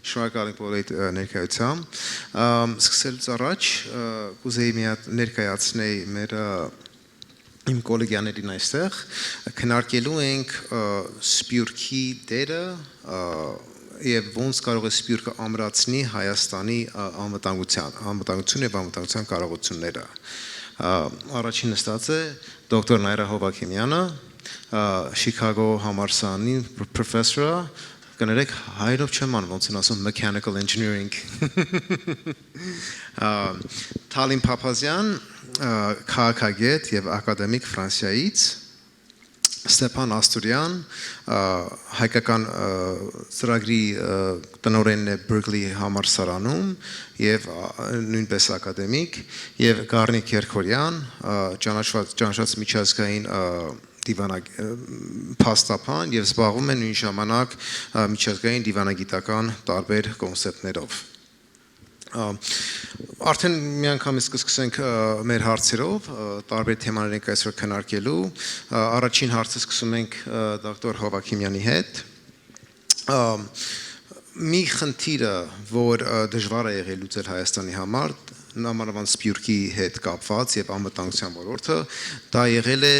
Շնորհակալ եմ բոլորիդ ներկայությամբ։ Սկսելուց առաջ կուզեի մի հատ ներկայացնել մեր իմ կոլեգաներին այստեղ քննարկելու ենք սփյուռքի դերը եւ ոնց կարող է սփյուռքը ամրացնի Հայաստանի անվտանգությունը եւ անվտանգության կարողությունները։ Առաջին նստած է դոկտոր Naira Hovakimyանը, Chicago համալսարանի professor-ը, կներեք հայերով չեմ անում, ոնց են ասում mechanical engineering։ Taline Papazian, քաղաքագետ եւ ակադեմիկ Ֆրանսիայից, Stephan Astourian, հայկական ծրագրի տնօրենն է Berkeley համալսարանում եւ նույնպես ակադեմիկ, եւ Karnig Kerkonian, ճանաչված միջազգային փաստաբան եւ զբաղվում է նույն ժամանակ միջազգային դիվանագիտական տարբեր կոնցեպտներով։ Արդեն մի անգամից կսկսենք մեր հարցերով, տարբեր թեմաներ ենք այսօր քննարկելու։ Առաջին հարցը սկսում ենք դոկտոր Hovakimyani հետ։ Մի խնդիրը, որ դժվար է եղել լուծել Հայաստանի համար, նամանավանդ սփյուռքի հետ կապված եւ անվտանգության ոլորտը, դա եղել է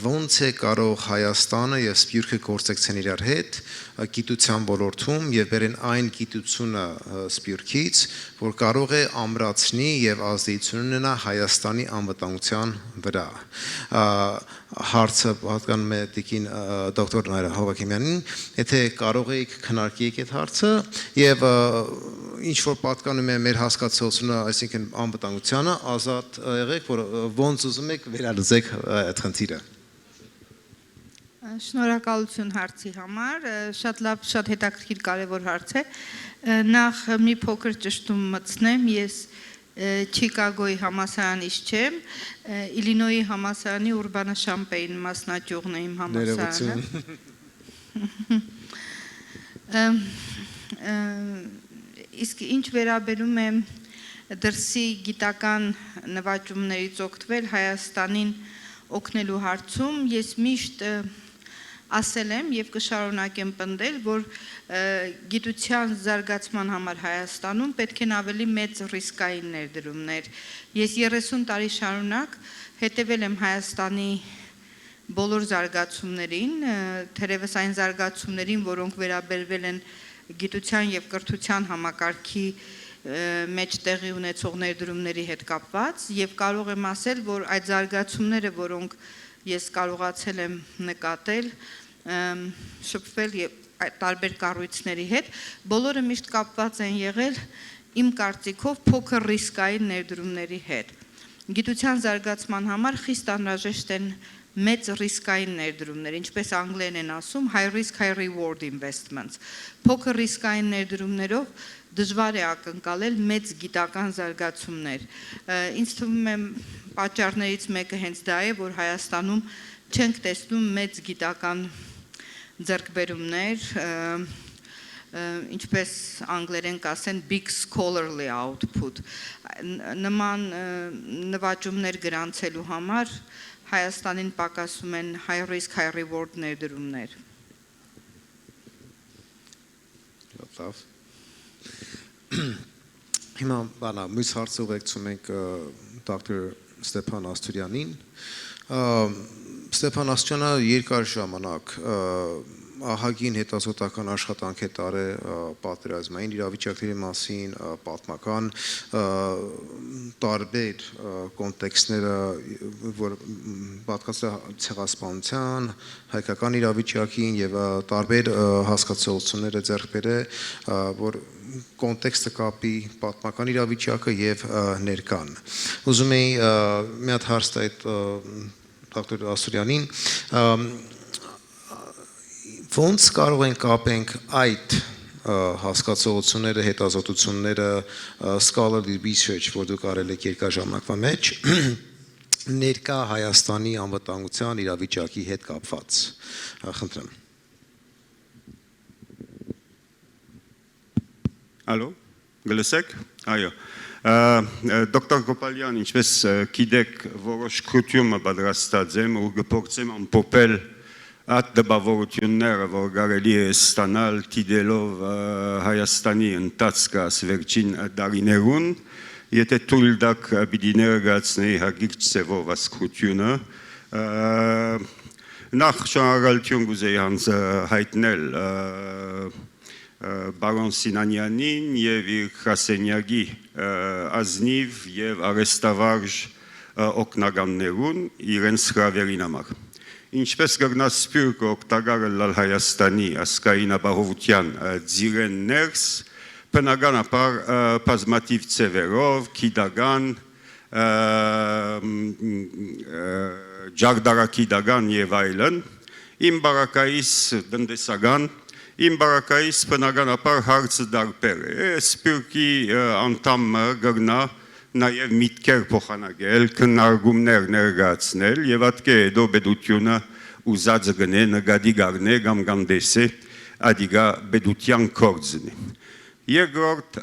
ոնց է կարող Հայաստանը եւ սփյուռքը գործակցեն իրար հետ գիտության ոլորտում եւ բերեն այն գիտությունը սփյուռքից, որ կարող է ամրացնի եւ ազդեցություն ունենա Հայաստանի անվտանգության վրա։ Հարցը պատկանում է տիկին դոկտոր Naira Hovakimyanին, եթե կարող եք քննարկեք այդ հարցը եւ ինչ որ պատկանում է մեր հասկացությունը, այսինքն անվտանգությանը, ազատ եղեք, որ ոնց ուզում եք վերալուծեք այդ խնդիրը։ Շնորհակալություն հարցի համար, շատ լավ, շատ հետաքրքիր կարևոր հարց է։ Նախ մի փոքր ճշտում մտցնեմ, ես Չիկագոյի համալսարանից չեմ, Իլինոյի համալսարանի Urbana-Champaign մասնաճյուղն է իմ համալսարանը։ Իսկ ինչ վերաբերում է դրսի գիտական նվաճումներից օգտվել Հայաստանին օգնելու հարցում, ես միշտ ասել եմ եւ կշարունակեմ պնդել, որ գիտության զարգացման համար Հայաստանում պետք են ավելի մեծ ռիսկային ներդրումներ։ Ես 30 տարի շարունակ հետևել եմ Հայաստանի բոլոր զարգացումներին, թերևս այն զարգացումներին, որոնք վերաբերվել են գիտության եւ կրթության համակարգի մեջ տեղի ունեցող ներդրումների հետ կապված եւ կարող եմ ասել, որ այդ զարգացումները, որոնք ես կարողացել եմ նկատել, շփվել եւ տարբեր կառույցների հետ, բոլորը միշտ կապված են եղել իմ կարծիքով փոքր ռիսկային ներդրումների հետ։ Գիտության զարգացման համար խիստ անհրաժեշտ են մեծ ռիսկային ներդրումներ, ինչպես անգլերեն են ասում, high risk, high reward investments։ Փոքր ռիսկային ներդրումներով դժվար է ակնկալել մեծ գիտական զարգացումներ։ Ինձ թվում է պատճառներից մեկը հենց դա է, որ Հայաստանում չենք տեսնում մեծ գիտական ձեռքբերումներ, ինչպես անգլերեն կասեն big scholarly output։ Նման նվաճումներ գրանցելու համար Հայաստանին պակասում են high risk, high reward ներդրումներ։ Լավ։ Հիմա բանա մյուս հարցը ուղեկցում ենք դոկտոր Stephan Astourianին։ Stephan Astouriանը երկար ժամանակ ահագին հետազոտական աշխատանք է տարել պատերազմային իրավիճակների մասին, պատմական տարբեր կոնտեքստները, որ պատկասել ցեղասպանության, հայկական իրավիճակին եւ տարբեր հասկացություններ է ձեռք բերել, որ կոնտեքստը կապի պատմական իրավիճակը եւ ներկան։ Ուզում եի մի հատ հարց տալ դոկտոր Astourianին, ոնց կարող ենք կապենք այդ հասկացությունները, հետազոտությունները, scholarly research, որ դուք արել եք երկար ժամանակվա մեջ, ներկա Հայաստանի անվտանգության իրավիճակի հետ կապված։ Խնդրեմ։ Ալո, գլսեք։ Այո։ Դոկտոր Kopalyan, ինչպես գիտեք, որոշ քրթյումը պատրաստած եմ ու գործեմ ամփոփել at դպավորությունները, որ կարելի է ստանալ դիտելով Հայաստանի ընթացքը վերջին տարիներուն, եթե թույլ տաք պիտի ներկայացնեի հագիկ ծևով ասկրությունը, նախ շնորհակալություն կուզեի հայտնել Բարոն Սինանյանին եւ իր խասենյակի ազնիվ եւ արեստավարժ օգնականներուն իրենց հրավերին համար։ Ինչպես կգնաց սպյուրքը օգտակարը լալ Հայաստանի ասկային ապահովության ձիրեն ներս, բնականաբար բազմաթիվ ծևերով, գիտական, ջարդարակիդական եւ այլն, իմ բարակայիս տնտեսական, իմ բարակայիս բնականաբար հարցը դարբեր է, սպյուրքի անդամը կգնա նաև միտքեր փոխանակել, քննարկումներ ներկայացնել եւ ատկե դո բեդությունը ուզածը գնե նկատի գարնե կամ գանդեսե ադիգա բեդության կորձնի։ Երկրորդ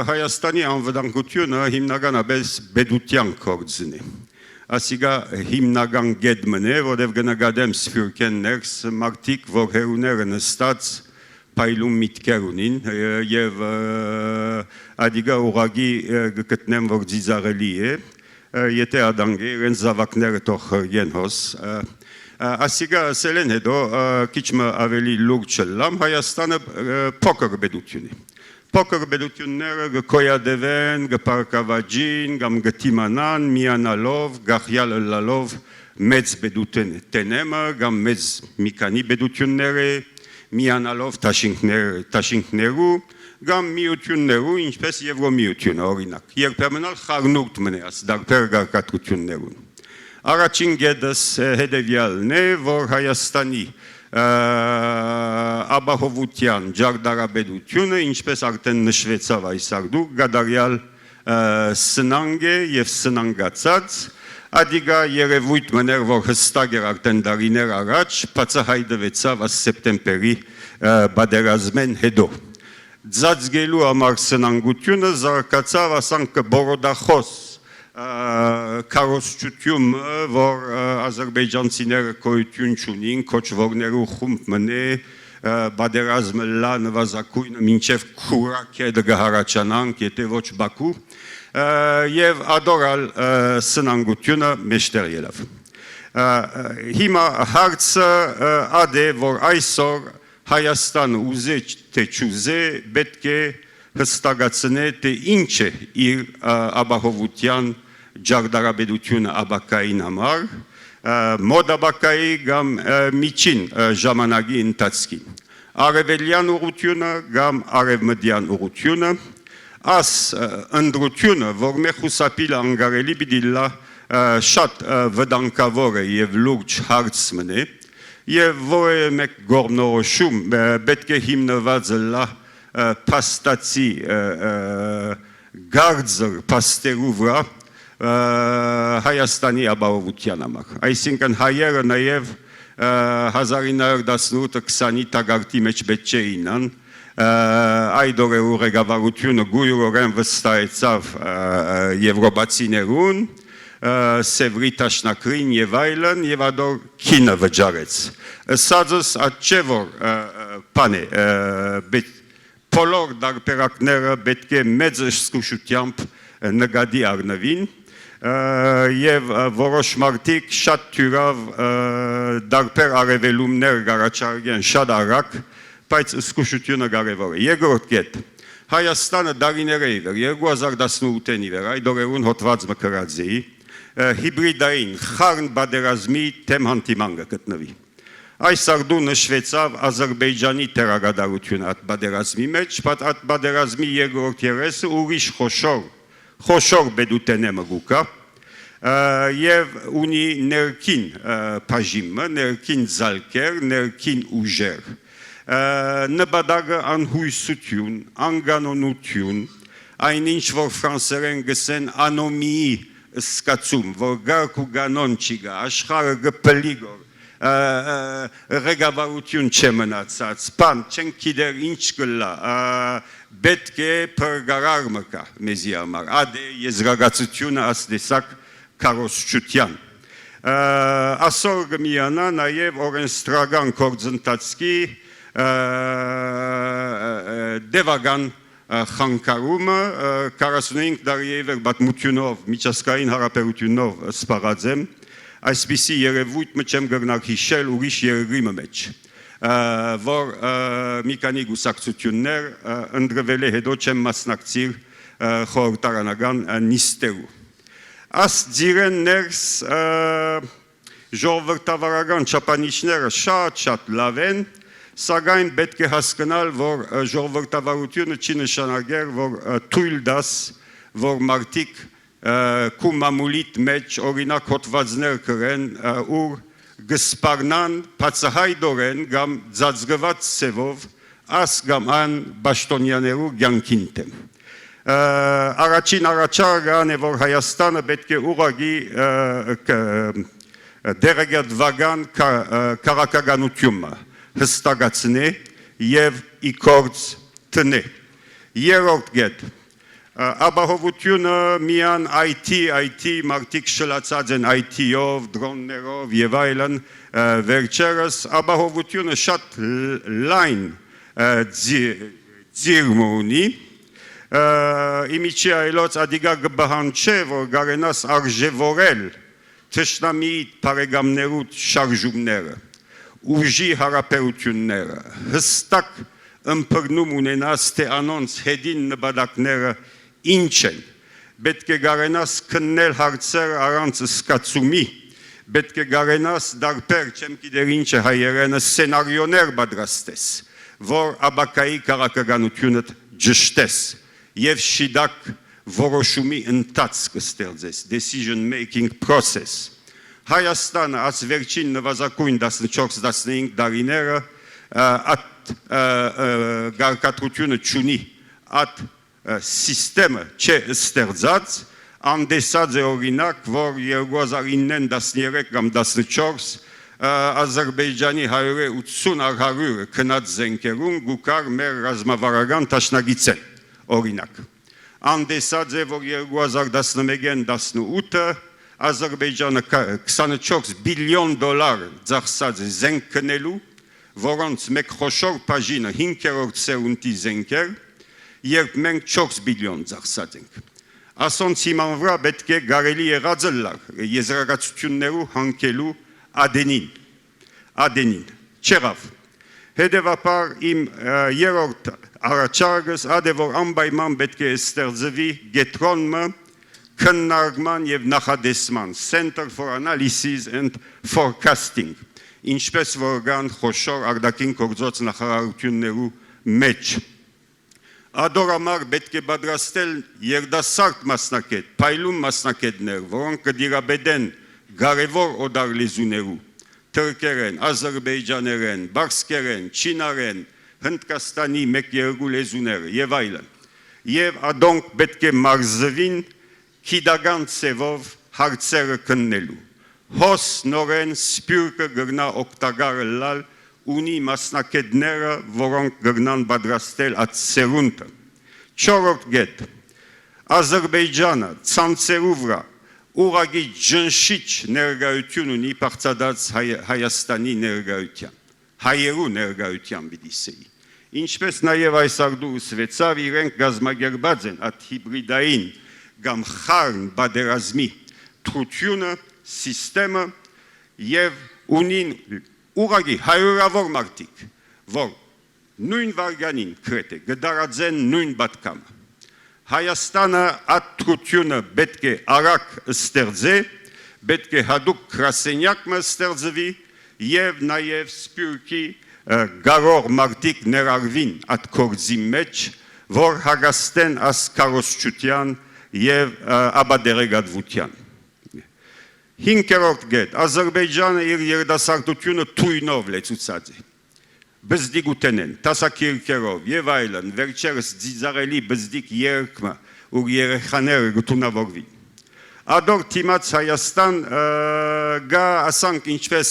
Հայաստանի անվտանգությունը հիմնականապես բեդության կորձնի։ Ասիգա հիմնական գեդմն է, որտեղ կնկատեմ սփյուռքեն ներս մարդիկ, որ հերուները նստած պայլում միտքեր ունին եւ ադիգա ուղագի գտնեմ որ ձիզաղելի է եթե ադանգե իրենց զավակները թող հրգեն հոս ասիգա ասելեն հետո քիչ ավելի լուրջ լամ Հայաստանը փոքր բեդություն է փոքր բեդությունները գկոյադևեն գպարկավաջին կամ գտիմանան միանալով գախյալ լալով մեծ բեդություն տենեմը կամ մեծ մի քանի բեդություններ միանալով տաշինքներու կամ միություններու, ինչպես Եվրոմիությունը, օրինակ, երբեմն խառնուրդ մնե աս դարբեր գարկատություններուն։ Առաջին գեդս հետևյալն է, որ Հայաստանի ապահովության ջարդարաբեդությունը, ինչպես արդեն նշվեցավ այս արդուկ, գադարյալ սնանգ է և սնանգացած, Ադիգա երևույթ մներ, որ հստակ էր արդեն դարիներ առաջ, բացահայտվեցավ սեպտեմբերի պատերազմեն հետո։ Ձածգելու համար սնանգությունը զարգացավ ասանք բորոդախոս քարոզչությունը, որ ազերբայջանցիները գոյություն չունին, քոչվորներու խումբ մնե, պատերազմը լա նվազագույնը մինչև քուրակեդը կհառաջանանք, եթե ոչ Բաքու, եւ ադորալ սնանգությունը մեջտեղ ելավ։ Հիմա հարցը ад է, որ այսօր Հայաստանը ուզե թե չուզե պետք է հստակացնե թե ինչ է իր ապահովության ջարդարաբեդությունը ապակային համար, մոտ ապակայի կամ միջին ժամանակի ընթացքին։ Արևելյան ուղղությունը կամ արևմտյան ուղղությունը Աս ընդրությունը, որ մեր խուսապիլը անգարելի պիտի լա շատ վտանգավոր է և լուրջ հարց մնե և որ մեկ գորնորոշում պետք է հիմնված լա պաստացի գարձր պաստերու վրա Հայաստանի ապահովության համար։ Այսինքն հայերը նաև 1918-20-ի տագարտի մեջ պետք չէինան այդ օրերու ղեկավարությունը գույրորեն վստահեցավ եվրոպացիներուն, սևրի տաշնակրին և այլն և ադոր քինը վճարեց։ Սածս այդ չէ որ պան է, բոլոր դարբերակները պետք է մեծ զգուշությամբ նկատի առնվին և որոշ մարդիկ շատ թյուրավ դարբեր արևելումներ կառաջարկեն շատ արագ բայց զգուշությունը կարևոր է։ Երկրորդ կետ, Հայաստանը դարիներ է իվեր, 2018-ին իվեր, այդ օրերուն հոտված մկրած էի, հիբրիդային խառն պատերազմի թեմ հանդիման կգտնվի։ Այս արդու նշվեցավ Ադրբեջանի թերագադարությունը այդ պատերազմի մեջ, բայց այդ պատերազմի երկրորդ երեսը ուրիշ խոշոր բեդուտենեմը գուկա և ունի ներքին բաժիմը, ներքին զալկեր, ներքին ուժեր նպատակը անհույսություն, անկանոնություն, այնինչ որ ֆրանսերեն գսեն անոմիի սկացում, որ գարկ ու կանոն չի գա, աշխարհը գպլի գոր, ղեկավարություն չէ մնացած, բան չենք գիտեր ինչ կլա, պետք է փրկարարը կա մեզի համար, ադե եզրակացությունը ասդեսակ քարոզչության։ Ասոր կմիանա նաև օրենսդրական գործընթացի դևական խանգարումը 45 տարի է պատմությունով, միջազգային հարաբերությունով սպառած եմ, այսպիսի երևույթը չեմ կրնակ հիշել ուրիշ երկրի մեջ, որ մի քանի գուսակցություններ ընդրվել է հետո չեմ մասնակցիր խորհրդարանական նիստերու։ Աս ձիրեն ներս ժողովրդավարական չափանիշները շատ լավ են, սակայն պետք է հասկանալ, որ ժողովրդավարությունը չի նշանակել, որ թույլ դաս, որ մարդիկ կու մամուլիտ մեջ օրինակ հոտվածներ կրեն, ուր գսպարնան բացահայտորեն կամ ձածգված սևով, աս կամ ան բաշտոնյաներու կյանքին թեմ։ Առաջին առաջարկն է, որ Հայաստանը պետք է ուղղակի դերակատվական քաղաքականությունը հստակացնե եւ իքորձ տնե։ Երրորդ կետ ապահովությունը միան IT մարդիկ շլացած են IT-ով, դրոններով եւ այլն վերջերս ապահովությունը շատ լայն ձիրմ ունի իմիջի այլոց ադիգա գբահան չէ որ գարենաս արժևորել թշնամի բարեկամներու շարժումները ուժի հարաբերությունները հստակ ըմբռնում ունենաս թե անոնց հետին նպատակները ինչ են պետք է գարենաս քննել հարցերը առանց սկացումի պետք է գարենաս դարբեր չեմ գիտեր ինչ է հայերենը սցենարիոներ պատրաստես որ աբակայի քաղաքականությունը ճշտես եւ շիդակ որոշումի ընթացք կստեղծես decision making process Հայաստանը աց վերջին նվազագույն 14-15 տարիները at գարկատրությունը չունի at սիստեմը չէ ստեղծած անդեսած է օրինակ որ 2009-ին 13 կամ 14 Ադրբեջանի 180 100 քնած զենքերուն գուկար մեր ռազմավարական տաշնագիցեն օրինակ անդեսած է որ 2011-ին 18 Ադրբեջանը 24 բիլիոն դոլար ծախսած է զենք կնելու, որոնց մեկ խոշոր բաժինը 5-րդ սերունդի զենքեր, երբ մենք 4 բիլիոն ծախսած ենք։ Ասոնց հիման վրա պետք է կարելի եղածը լար եզրակացություններու հանգելու ադենին, չեղավ։ Հետևաբար իմ երրորդ առաջարկս ադե որ անպայման պետք է ստեղծվի գետրոնը քննարկման եւ նախադեսման Center for Analysis and Forecasting ինչպես որ կան խոշոր արտաքին գործոց նախարարություններու մեջ Ադորամար պետք է պատրաստել երդասարդ մասնակետ, փայլուն մասնակետներ, որոնք կդիրաբեդեն կարևոր օդար լեզուներու թրքերեն, ադրբեջաներեն, բարսկերեն, չինարեն, հնդկաստանի մեկ-երկու լեզուները եւ այլն եւ ադոնք պետք է մարզվին Քիդական ծևով հարցերը քննելու հոս նորեն սպյուրկը գրնա օգտակարը լալ ունի մասնակետները որոնք գրնան պատրաստել այդ սերունդը չորրորդ գետ Ադրբեջանը ցանցերու վրա ուղղակի ջնշիչ ներկայություն ունի բացադած Հայաստանի ներկայության հայերու ներկայության պիտի ասեի ինչպես նաև այս արդու սվեցավ իրենք գազմագերբած են այդ հիբրիդային կամ խառն բادرազմի թրությունը, սիստեմը եւ ունին ուղղակի հարյուրավոր մարդիկ, որ նույն վարկանին քրեթե գդարածեն նույն պատկամը։ Հայաստանը այդ թրությունը պետք է արագ ստեղծե, պետք է հadoop գրասենյակը ստեղծվի եւ նաեւ սպյուրքի գարող մարդիկ ներառվին այդ կորձի մեջ, որ հագաստեն աս կարոսչության եւ աբադերեգադվության 5-րդ գետ Ադրբեջանը իր երդասարտությունը թույնով լեցուցած է բզդիգուտենեն տասակիրքերով եւ այլն վերջերս ծիծաղելի բզդիկ երկմը ու երեխաները գտնավորվին ադոր թիմած Հայաստան գա ասանք ինչպես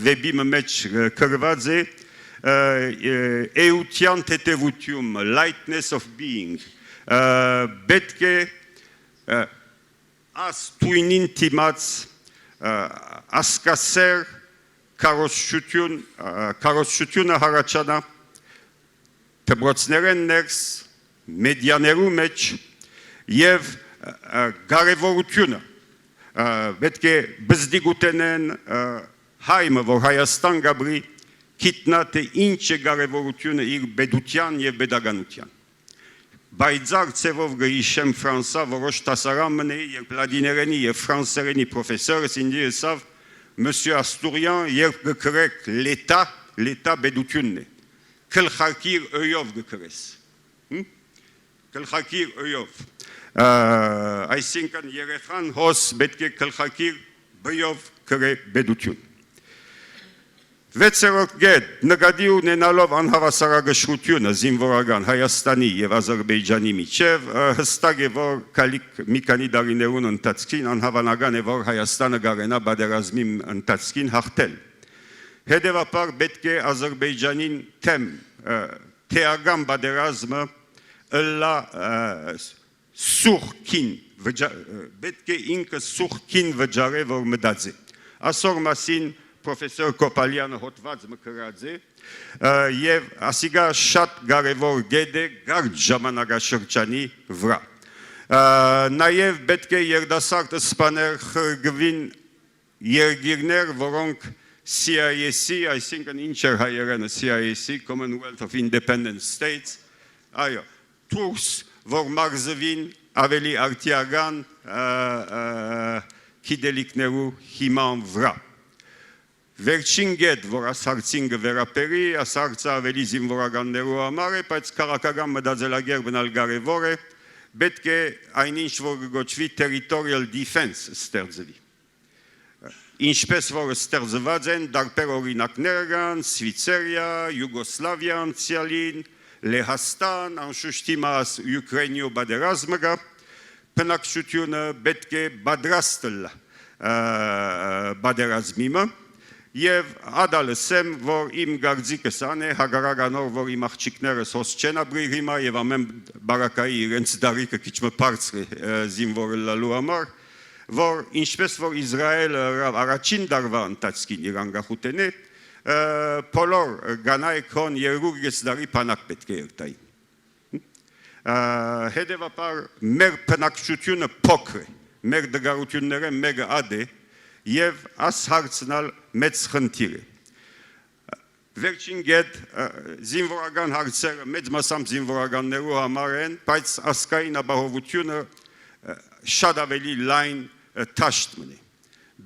վեբի մեջ գրված է էության թեթևություն lightness of being պետք է աս թույնին թիմած ասկասեր կարոշչությունը հարաճանա դպրոցներեն ներս մեդիաներու մեջ եւ կարևորությունը պետք է բզդիգուտենեն հայմը որ Հայաստան գաբրի գիտնա թե ինչ է կարևորությունը իր բեդության եւ բեդականության Բայձար ծևով գիշեմ Ֆրանսա որոշ տասարանն է երբ լադիներենի եւ ֆրանսերենի պրոֆեսորս ինձ ասավ Monsieur Astourian երբ գկրեք l'état բեդությունն է Կլխակիր øյով գկրես Կլխակիր øյով այսինքն երեխան հոս պետք է կլխակիր բյով կրե բեդություն Վեցերորդ գետ նկատի ունենալով անհավասարակշռությունը զինվորական Հայաստանի եւ Ադրբեջանի միջև հստակ է որ մի քանի տարիներուն ընթացքին անհավանական է որ Հայաստանը գարենա բادرազմի ընթացքին հաղթել Հետևաբար պետք է Ադրբեջանին թեմ թեական բادرազմը ըլլա սուխքին պետք է ինքը սուխքին վճարե որ մտածի ասոր մասին Profesor Kopalyan'ı hotված մկրած է եւ ասիգա շատ կարեւոր գետ է գարջ ժամանակաշրջանի վրա նաեւ պետք է երդասարտ սպաներ խրգվին երգիրներ որոնք CIS-ի այսինքն ինչ է հայերենը CIS-ի Commonwealth of Independent States այո դուրս որ մարզվին ավելի արտիական գիտելիքներու հիման վրա Վերջին գետ, որ ասարցին գվերապերի, ասարցը ավելի զինվորականներու համար է, բայց քաղաքական մտածելակերպ բնալ կարևոր է, պետք է այնինչ որ գոչվի territorial defense ստեղծվի։ Ինչպես որ ստեղծված են դարբեր օրինակներ կան, Շվեյցարիա, Յուգոսլավիա անցյալին, Լեհաստան, անշուշտ իմաց Ուկրաինայու բادرազմը կա, բնակչությունը պետք է պատրաստ լա բادرազմիմը Եվ ադալսեմ, որ իմ գարձիկս ան է, հագարականոր, որ իմ աղջիկներս հոս չեն ապրի հիմա և ամեն բարակայի իրենց դարիքը քիչ մը բարձր է զինվորը լալու համար, որ ինչպես որ Իսրայելը առաջին դարվա ընթացքին իր անկախութեն է, բոլոր գանայքոն 2 դարի բանակ պետք է երթային։ Հետևաբար մեր բնակչությունը փոքր է, մեր դգարությունները մեկը ադ է, Եվ աս հարցնալ մեծ խնդիր է։ Վերջին գետ զինվորական հարցերը մեծ մասամբ զինվորականներու համար են, բայց ասկային ապահովությունը շատ ավելի լայն թաշտ մնի։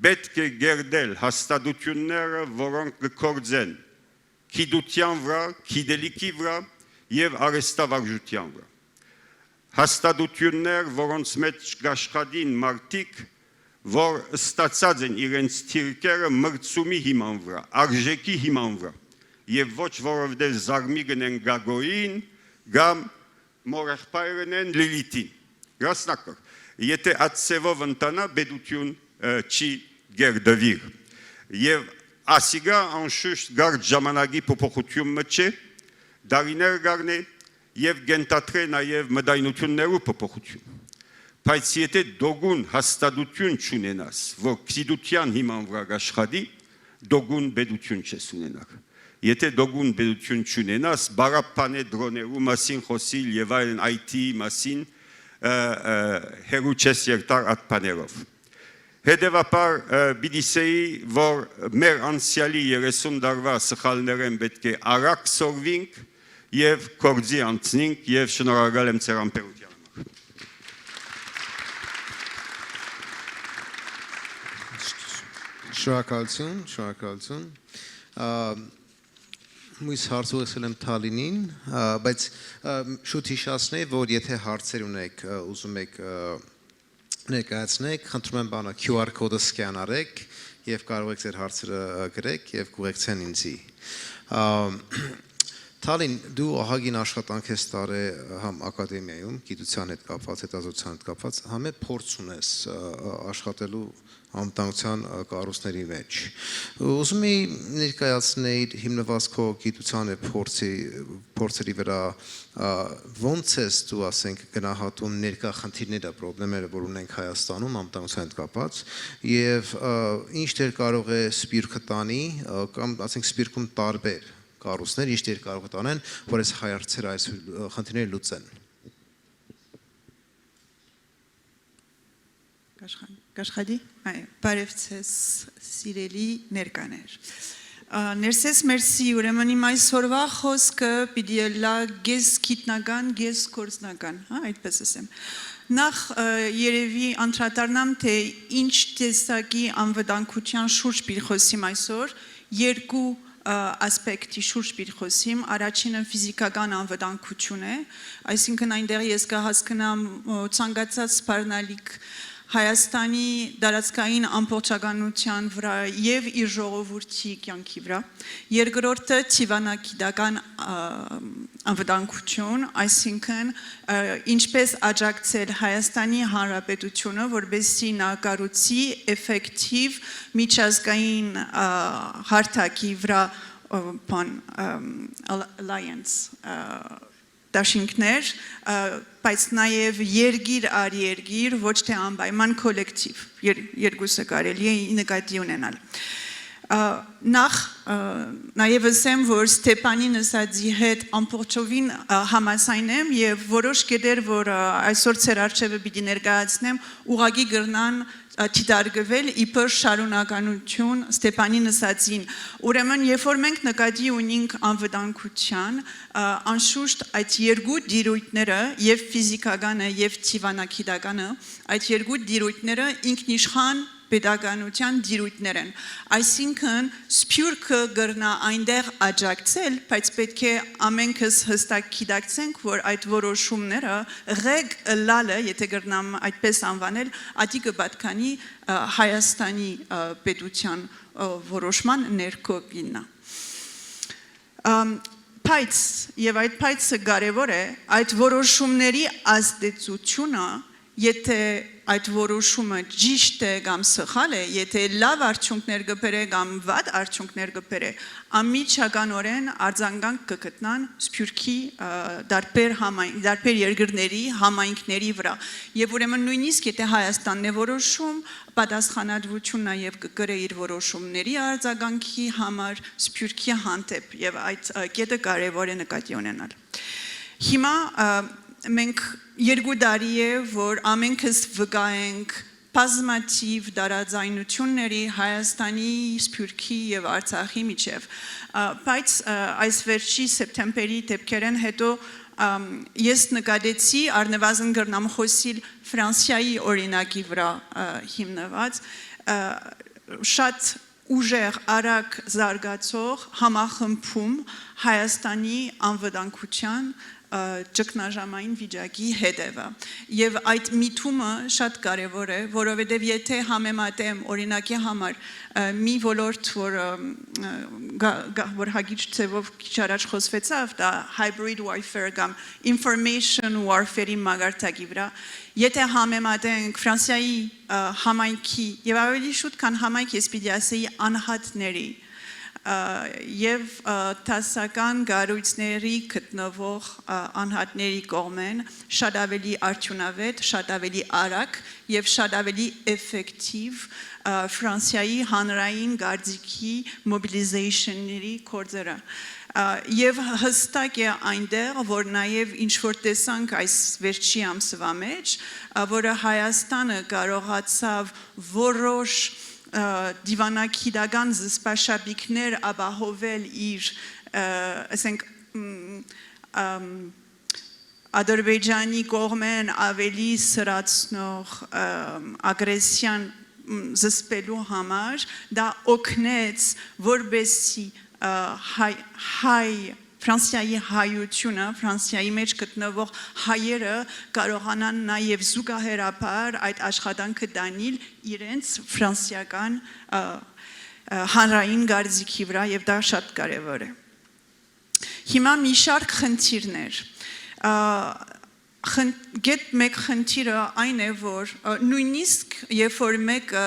Պետք է գերդել հաստատությունները, որոնք կգործեն գիտության վրա, գիտելիքի վրա եւ արհեստավարժության վրա։ Հաստատություններ, որոնց մեջ կաշխատին մարդիկ որ ստացած են իրենց թիրքերը մրցումի հիման վրա, արժեքի հիման վրա, և ոչ որովհետև զարմիգն են գագոյին, գամ մորեղբայրն են լիլիտին։ Գրասնակոր, եթե ատսևով ընտանա բեդություն չի գերդվիր։ Եվ ասիգա անշուշտ գարդ ժամանակի փոփոխությունը չէ, դարիներ գարն է և գենտատրե նաև մդայնություններու փոփոխություն։ Բայց եթե դոգուն հաստատություն չունենաս, որ գիտության հիման վրա աշխատի, դոգուն բեդություն չես ունենար։ Եթե դոգուն բեդություն չունենաս, բարապանե դրոներու մասին խոսիլ եւ այլն IT-ի մասին հերու չես երտար այդ բաներով։ Հետևաբար բիդիսեի, որ մեր անցյալի 30 դարվա սխալներեն պետք է արագ սորվինք եւ կորձի անցնինք եւ շնորհակալ եմ ձեր ամբերության։ Շնորհակալություն։ Մույս հարց ուղղել եմ Taline-ին, բայց շուտ հիշեցնեի, որ եթե հարցեր ունեք, ուզում եք ներկայացնեք, խնդրում եմ բանը QR կոդը սկան արեք եւ կարող եք ձեր հարցերը գրեք եւ կուղեկցեն ինձի։ Taline, դու ահագին աշխատանք ես տարել համ ակադեմիայում, գիտության հետ կապված, հետազոտության հետ կապված, համ է փորձ ունես աշխատելու անվտանգության կառույցների մեջ։ Ուզում եմ ներկայացնել հիմնված քո գիտության փորձերի վրա ոնց ես դու ասենք գնահատում ներկա խնդիրները, խնդիրները, որ ունենք Հայաստանում անվտանգության հետ կապած, եւ ինչ դեր կարող է Սփյուռքը տանի կամ ասենք Սփյուռքում տարբեր կառույցներ ինչ դեր կարող տանեն, որ այս հայարցերը այս խնդիրները լուծեն։ Կաշխատի, բարև ձեզ սիրելի ներկաներ։ Ներսես մերսի, ուրեմն իմ այսօրվա խոսքը պիտի լա գես գիտնական, գես գործնական, այդպես ասեմ։ Նախ երևի անդրադառնամ, թե ինչ տեսակի անվտանգության շուրջ պիտի խոսիմ այսօր, երկու ասպեկտի շուրջ պիտի խոսիմ, առաջինը ֆիզիկական անվտանգություն է, այսինքն այնտեղ ես կհասկանամ ցանկացած սպառնալիք Հայաստանի դարածքային ամբողջականության վրա եւ իր ժողովրդի կյանքի վրա, երկրորդը թիվանագիտական անվտանգություն, այսինքն ինչպես աջակցել Հայաստանի Հանրապետությունը, որպեսզի նա կառուցի էֆեկտիվ միջազգային հարթակի վրա alliance դաշինքներ, բայց նաև երգիր առ երգիր, ոչ թե անպայման կոլեկտիվ, երկուսը կարելի է նկատի ունենալ։ Նախ նաև ասեմ, որ Ստեփանի նսածի հետ ամբողջովին համաձայն եմ եւ որոշ կետեր, որ այսօր ցեր արժեվը պիտի ներկայացնեմ, ուղղակի գրնան դիտարկվել իբր շարունակականություն Ստեփանի նսածին։ Ուրեմն, երբ որ մենք նկատի ունենք անվտանգության, անշուշտ այդ երկու դիրույթները, եւ ֆիզիկականը եւ թիվանագիտականը, այդ երկու դիրույթները ինքնիշխան պետականության դիրույթներ են։ Այսինքն, Սփյուռքը գրնա այնտեղ աջակցել, բայց պետք է ամենքս հստակ գիտակցենք, որ այդ որոշումները ղեկ լալը, եթե գրնամ այդպես անվանել, ադի կպատկանի Հայաստանի պետության որոշման ներքո գինա։ Բայց, եւ այդ պայծը կարևոր է, այդ որոշումների ազդեցությունը, եթե այդ որոշումը ճիշտ է կամ սխալ է, եթե լավ արդյունքներ կբերե կամ վատ արդյունքներ կբերե, անմիջականորեն արձագանք կգտնան Սփյուռքի դարբեր երկրների համայնքների վրա։ Եվ ուրեմն նույնիսկ եթե Հայաստանն է որոշում, պատասխանատվություն նաև կգրե իր որոշումների արձագանքի համար Սփյուռքի հանդեպ, եւ այդ կետը կարևոր է նկատի ունենալ։ Հիմա մենք երկու տարի է, որ ամենքս վկա ենք բազմաթիվ դարաձայնությունների Հայաստանի, Սփյուռքի եւ Արցախի միջև, բայց այս վերջի սեպտեմբերի դեպքերեն հետո ես նկատեցի առնվազն գրնամ խոսիլ Ֆրանսիայի օրինակի վրա հիմնված շատ ուժեղ արագ զարգացող համախմբում Հայաստանի անվտանգության ճգնաժամային վիճակի հետևը։ Եվ այդ միտումը շատ կարևոր է, որովհետև եթե համեմատեմ օրինակի համար մի ոլորտ, որ հագիչ ձևով քիչ առաջ խոսվեցավ, դա hybrid warfare կամ information warfare-ի մագարտակի վրա, եթե համեմատենք Ֆրանսիայի համայնքի եւ ավելի շուտ քան համայնք, ես պիտի ասեի անհատների եւ տասական գարույցների գտնվող անհատների կողմեն շատ ավելի արդյունավետ, շատ ավելի արագ եւ շատ ավելի էֆեկտիվ Ֆրանսիայի հանրային գարդիկի mobilization-ների կորձերը եւ հստակ է այնտեղ, որ նաեւ ինչ որ տեսանք այս վերջի ամսվա մեջ, որը Հայաստանը կարողացավ որոշ դիվանագիտական զսպաշապիկներ ապահովել իր ասենք Ադրբեջանի կողմեն ավելի սրացնող ագրեսիան զսպելու համար, դա օգնեց, որպեսզի Ֆրանսիայի հայությունը, Ֆրանսիայի մեջ գտնվող հայերը կարողանան նաև զուգահեռաբար այդ աշխատանքը տանել իրենց ֆրանսիական հանրային գարդիկի վրա եւ դա շատ կարեւոր է։ Հիմա մի շարք խնդիրներ Գետ մեկ խնդիրը այն է, որ նույնիսկ երբ որ մեկը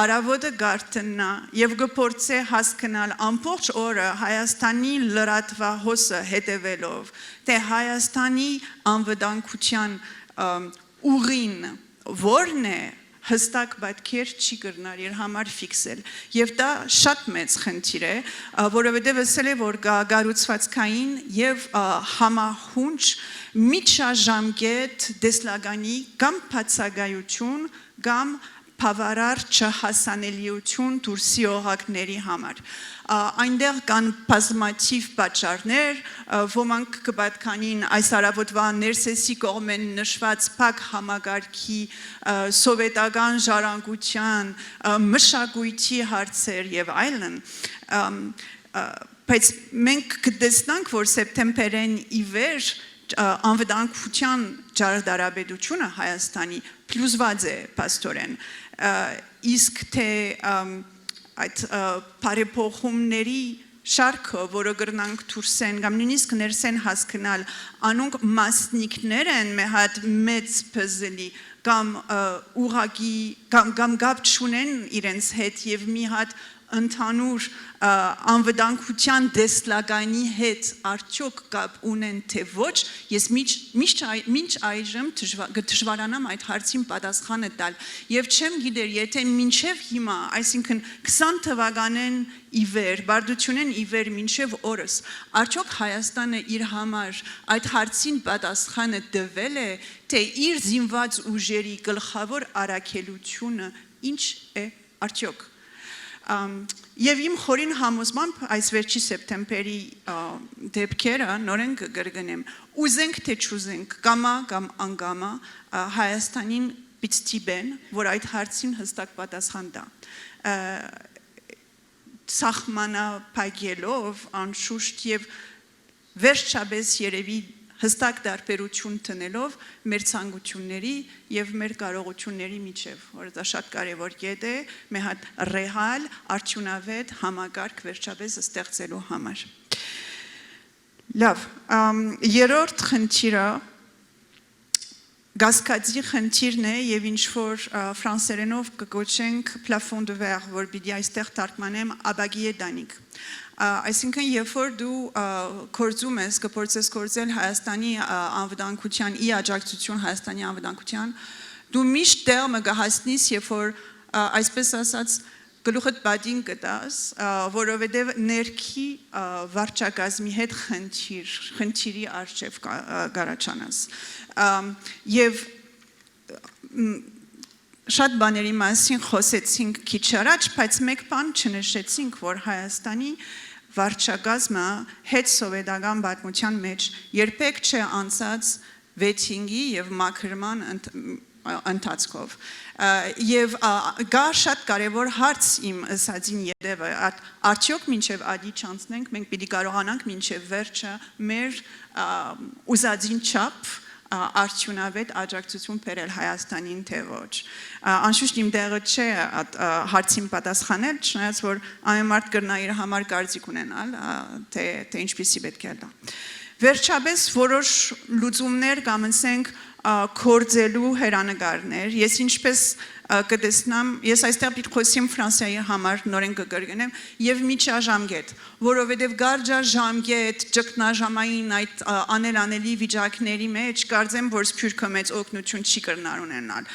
արավոտը գարտնա եւ գործե հասկանալ ամբողջ օրը Հայաստանի լրատվահոսը հետևելով, թե Հայաստանի անվտանգության ուղին որն է, հստակ պատկեր չի կրնար իր համար ֆիքսել եւ դա շատ մեծ խնդիր է որովհետեւ ասել է որ գառուցվածքային եւ համահունչ միջաժամկետ դեսլագանի կամ բացակայություն կամ բավարար չհասանելիություն դուրսի օղակների համար այնտեղ կան բազմաթիվ պատճառներ ոմանք կպատկանին այս արավոտվա Ներսեսի կողմեն նշված փակ համագարքի սովետական ժառանգության մշակույթի հարցեր եւ այլն բայց մենք կտեսնանք որ սեպտեմբերին ի վեր անվտանգության ճարտարապետությունը Հայաստանի փլուզված է պաստորեն իսկ թե այդ բարեփոխումների շարքը, որը գրնանք դուրսեն, կամ նույնիսկ ներսեն հասկանալ, անոնք մասնիկներ են մի հատ մեծ puzzle-ի, կամ ուղղակի կամ գապ չունեն իրենց հետ եւ մի հատ ընդհանուր անվտանգության դեսլագանի հետ արդյոք կապ ունեն թե ոչ ես մինչ այժմ դժվարանամ այդ հարցին պատասխանը տալ եւ չեմ գիտեր եթե մինչեւ հիմա այսինքն 20 թվականին ի վեր բարդությունեն ի վեր մինչեւ օրս արդյոք Հայաստանը իր համար այդ հարցին պատասխանը տվել է թե իր զինված ուժերի գլխավոր առաքելությունը ինչ է արդյոք Եվ իմ խորին համոզմամբ այս վերջի սեպտեմբերի դեպքերը նորեն կգրգնեմ ուզենք թե չուզենք կամա կամ անգամա Հայաստանին պիտի որ այդ հարցին հստակ պատասխան տա սահմանափակելով անշուշտ եւ վերջապես երևի հստակ տարբերություն տնելով մեր ցանկությունների եւ մեր կարողությունների միջև, որ դա շատ կարեւոր կետ է, մի հատ ռեալ, արդյունավետ համագարկ վերջապես ստեղծելու համար։ Լավ, երրորդ խնդիրը Գասկադի խնդիրն է եւ ինչ որ ֆրանսերենով կգոչենք plafond de verre, որ պիտի այստեղ թարգմանեմ աբագիե դանիկ։ Այսինքն երբ որ դու կորձում ես, կփորձես կորձել Հայաստանի անվտանգության ի աջակցություն Հայաստանի անվտանգության, դու միշտ տեղը կհասնես, երբ որ այսպես ասած գլուխդ բադին կտաս, որովհետև ներքի վարչակազմի հետ խնդիրի արժև գարաչանաս։ Եվ շատ բաների մասին խոսեցինք քիչ առաջ, բայց մեկ բան չնշեցինք, որ Հայաստանի վարչակազմը հետ սովետական պատմության մեջ երբեք չէ անցած վեթինգի եւ մաքրման ընթացքով եւ գա շատ կարեւոր հարց իմ ասածին յետևը արդյոք մինչեւ ադի չանցնենք մենք պիտի կարողանանք մինչեւ վերջը մեր ուզածին չափ արդյունավետ աջակցություն բերել Հայաստանին թե ոչ անշուշտ իմ տեղը չէ հարցին պատասխանել չնայած որ այն մարդ կրնա իր համար կարծիք ունենալ թե ինչպեսի պետք է դա վերջապես որոշ լուծումներ կամ ասենք կորձելու հերանեկարներ ես ինչպես կտեսնամ ես այստեղ պիտի խոսեմ Ֆրանսիայի համար նորեն կգրգնեմ եւ միջաժամկետ որովհետեւ գարջաժամկետ ճգնաժամային այդ անելանելի վիճակների մեջ կարծեմ որ սփյուռքը մեծ օգնություն չի կրնար ունենալ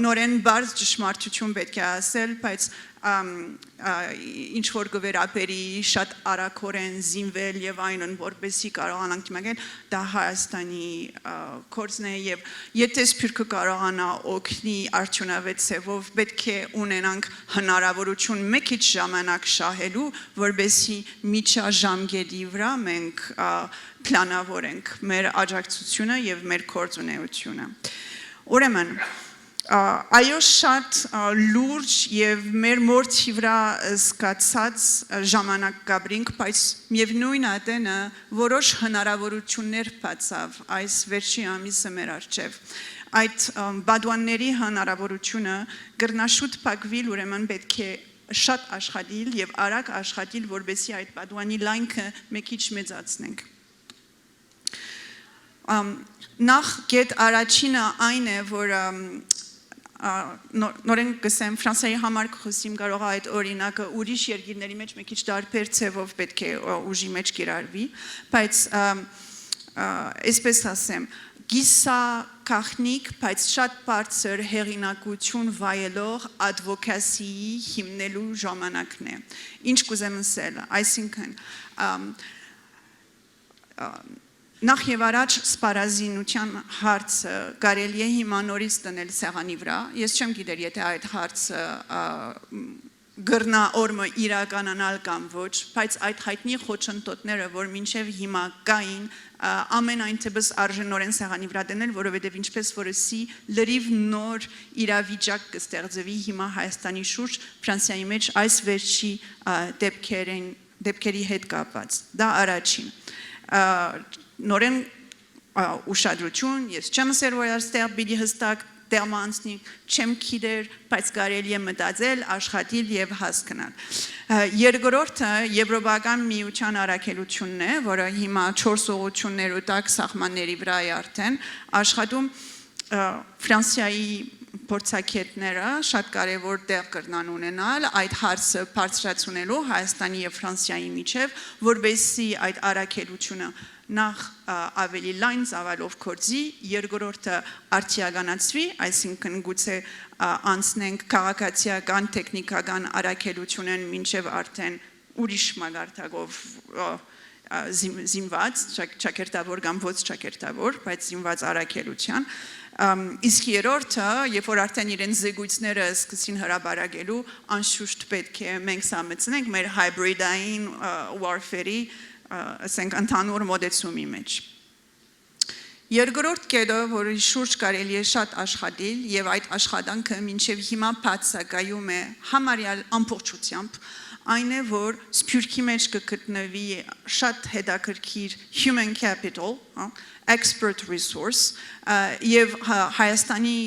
նորեն բարձ ճշմարտություն պետք է ասել բայց ինչ որ գվերապերի շատ արագորեն զինվել եւ այնն որպեսի կարողանանք դիմակել դա Հայաստանի կորձն է եւ եթե սփյուռքը կարողանա օգնի արդյունավետ ծավալով պետք է ունենանք հնարավորություն մի քիչ ժամանակ շահելու որպեսի միջաժամկետի վրա մենք պլանավորենք մեր աջակցությունը եւ մեր կորձունեությունը ուրեմն այո շատ լուրջ եւ մեր մորթի վրա սկացած ժամանակ կաբրինք բայց միևնույն ատենը որոշ հնարավորություններ բացավ այս վերջի ամիսը մեր առջև այդ բադուանների հնարավորությունը գրնաշուտ փակվիլ ուրեմն պետք է շատ աշխատիլ եւ արագ աշխատիլ, որովհետեւ այդ պատուանի լայնքը մի քիչ մեծացնենք։ Նախ գետ առաջինը այն է, որ նորեն գսեմ Ֆրանսիայի համար խոսիմ կարող է այդ օրինակը ուրիշ երկիրների մեջ մի քիչ տարբեր ցևով պետք է ուժի մեջ կիրառվի, բայց այսպես ասեմ, գիսա քախնիկ, բայց շատ բարձր հեղինակություն վայելող advocacy-ի հիմնելու ժամանակն է։ Ինչ կուզեմ ասել, այսինքն Նախ եւ առաջ սպառազինության հարցը կարելի է հիմա նորից դնել սեղանի վրա։ Ես չեմ գիտեր, եթե այդ հարցը գրնա օրը իրականանալ կամ ոչ, բայց այդ հայտնի խոչընդոտները, որ մինչև հիմա կային, ամենայն թեպս արժանորեն սեղանի վրա դնել, որովհետև ինչպես որսի լրիվ նոր իրավիճակ կստեղծվի հիմա Հայաստանի շուրջ Ֆրանսիայի մեջ այս վերջի դեպքերի հետ կապված։ Դա առաջին։ Նորեն ուշադրություն, ես չեմ ասել, որ այստեղ պիտի հստակ տերմ անցնի, չեմ գիտեր, բայց կարելի է մտածել, աշխատել եւ հասկանալ։ Երկրորդը Եվրոպական միության առաքելությունն է, որը հիմա 4 ուղղություններ ու տակ սահմանների վրա է արդեն աշխատում Ֆրանսիայի փորձագետները շատ կարևոր տեղ կրնան ունենալ այդ հարցը բարձրացնելու Հայաստանի եւ Ֆրանսիայի միջև, որովհետեւ այդ առաքելությունը նախ ավելի լայն ծավալով կործի, երկրորդը արդիականացվի, այսինքն գուցե անցնենք քաղաքացիական, տեխնիկական առաքելությունն մինչև արդեն ուրիշ մագարտակով զինված, ճակերտավոր կամ ոչ ճակերտավոր, բայց զինված առաքելության, իսկ երրորդը, երբ որ արդեն իրենց զեկույցները սկսին հրաբարակելու, անշուշտ պետք է մենք սա մտցնենք մեր հybridային warfare-ի ասենք ընդհանուր մոդեցումի մեջ։ Երկրորդ կետը, որի շուրջ կարելի է շատ աշխատել եւ այդ աշխատանքը մինչեւ հիմա բացակայում է համարյալ ամբողջությամբ, այն է, որ սփյուռքի մեջ կգտնվի շատ հետաքրքիր human capital, expert resource, եւ Հայաստանի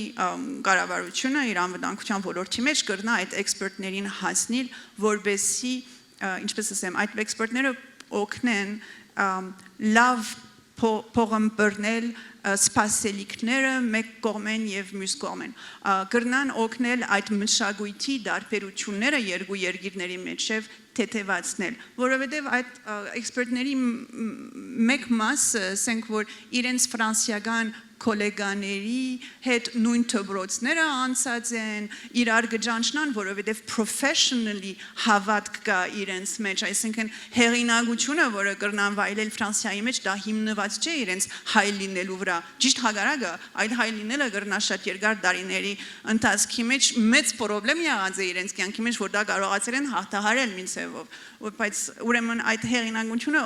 կառավարությունը իր անվտանգության ոլորտի մեջ կրնա այդ էքսպերտներին հասնել, որբեսի, ինչպես ասեմ, այդ էքսպերտները օգնեն լավ փողամբռնել սպասելիքները մեկ կողմեն եւ մյուս կողմեն կրնան օգնել այդ մշակույթի դարբերությունները երկու երկիրների միջև թեթևացնել որովհետեւ այդ էքսպերտների մեկ մասը ասենք որ իրենց ֆրանսիական կոլեգաների հետ նույն դպրոցները անցած են իրար գճանչնան որովհետև professionally հավատք կա իրենց մեջ այսինքն հեղինակությունը որը կրնան վայելել Ֆրանսիայի մեջ դա հիմնված չէ իրենց հայ լինելու վրա ճիշտ հակառակը այդ հայ լինելը կրնա շատ երկար տարիների ընթացքի մեջ մեծ խնդրեմ եղած է իրենց կյանքի մեջ որ դա կարողացել են հաղթահարել մինչեւ բայց ուրեմն այդ հեղինակությունը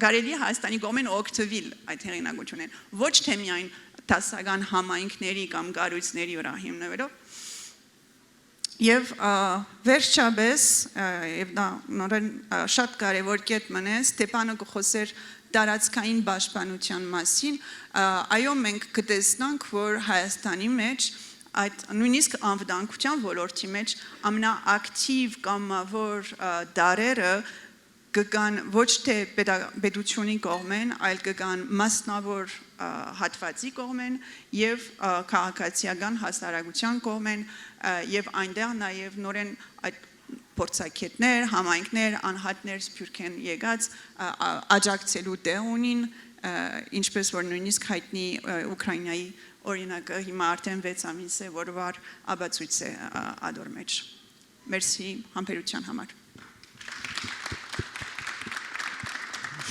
կարելի է Հայաստանի կողմեն օգտվել այդ հեղինակությունեն ոչ թե միայն տասական համայնքների կամ կառույցների վրա հիմնվելով եւ վերջապես եւ դա նորեն շատ կարեւոր կետ մնա Ստեփանը կխոսեր տարածքային պաշտպանության մասին այո մենք կտեսնանք որ Հայաստանի մեջ այդ նույնիսկ անվտանգության ոլորտի մեջ ամենաակտիվ կամավոր դարերը կգան ոչ թե պետությունի կողմեն, այլ կգան մասնավոր հատվածի կողմեն եւ քաղաքացիական հասարակության կողմեն եւ այնտեղ նաեւ նորեն այդ փորձակետներ, համայնքներ, անհատներ սփյուռքեն եկած աջակցելու տեղ ունին, ինչպես որ նույնիսկ հայտնի Ուկրաինայի օրինակը հիմա արդեն 6 ամիս է որ վար աբացույց է ադոր մեջ։ Մերսի համբերության համար։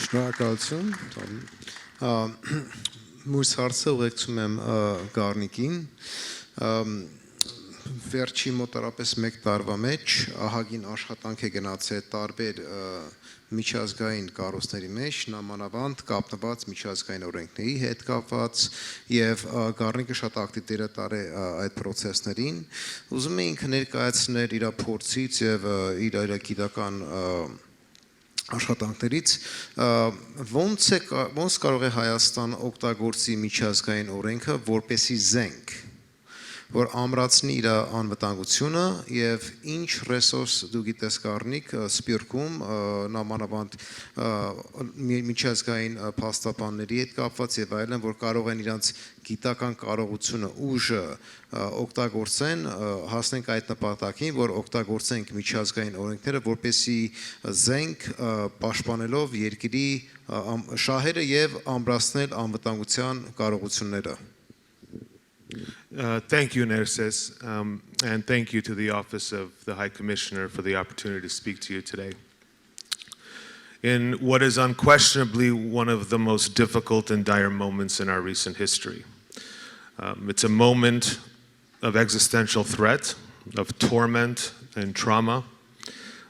Շնորհակալություն։ Մյուս հարցը ուղեկցում եմ Կարնիկին։ Վերջի մոտարապես 1 տարվա մեջ ահագին աշխատանք է գնացել տարբեր միջազգային կառույցների մեջ, նամանավանդ կապնված միջազգային օրենքների հետ կապված եւ Կարնիկը շատ ակտիվ դեր է տարել այդ process-ներին։ Ուզում եմ ինքը ներկայացնել իր փորձից եւ իր գիտական աշխատանքներից ոնց կարող է Հայաստան օգտագործի միջազգային օրենքը որպեսզի զենք որ ամրացնի իր անվտանգությունը եւ ինչ ռեսուրս դու գիտես Կարնիկ Սպիրկում նամանավանդ միջազգային փաստաբանների հետ կապված եւ այլն, որ կարող են իրանց գիտական կարողությունը ուժը օգտագործեն, հասնենք այդ նպատակին, որ օգտագործենք միջազգային օրենքները, որպեսզի զենք պաշտպանելով երկրի շահերը եւ ամրացնել անվտանգության կարողությունները. Thank you, Nerses, and thank you to the Office of the High Commissioner for the opportunity to speak to you today. In what is unquestionably one of the most difficult and dire moments in our recent history. It's a moment of existential threat, of torment and trauma,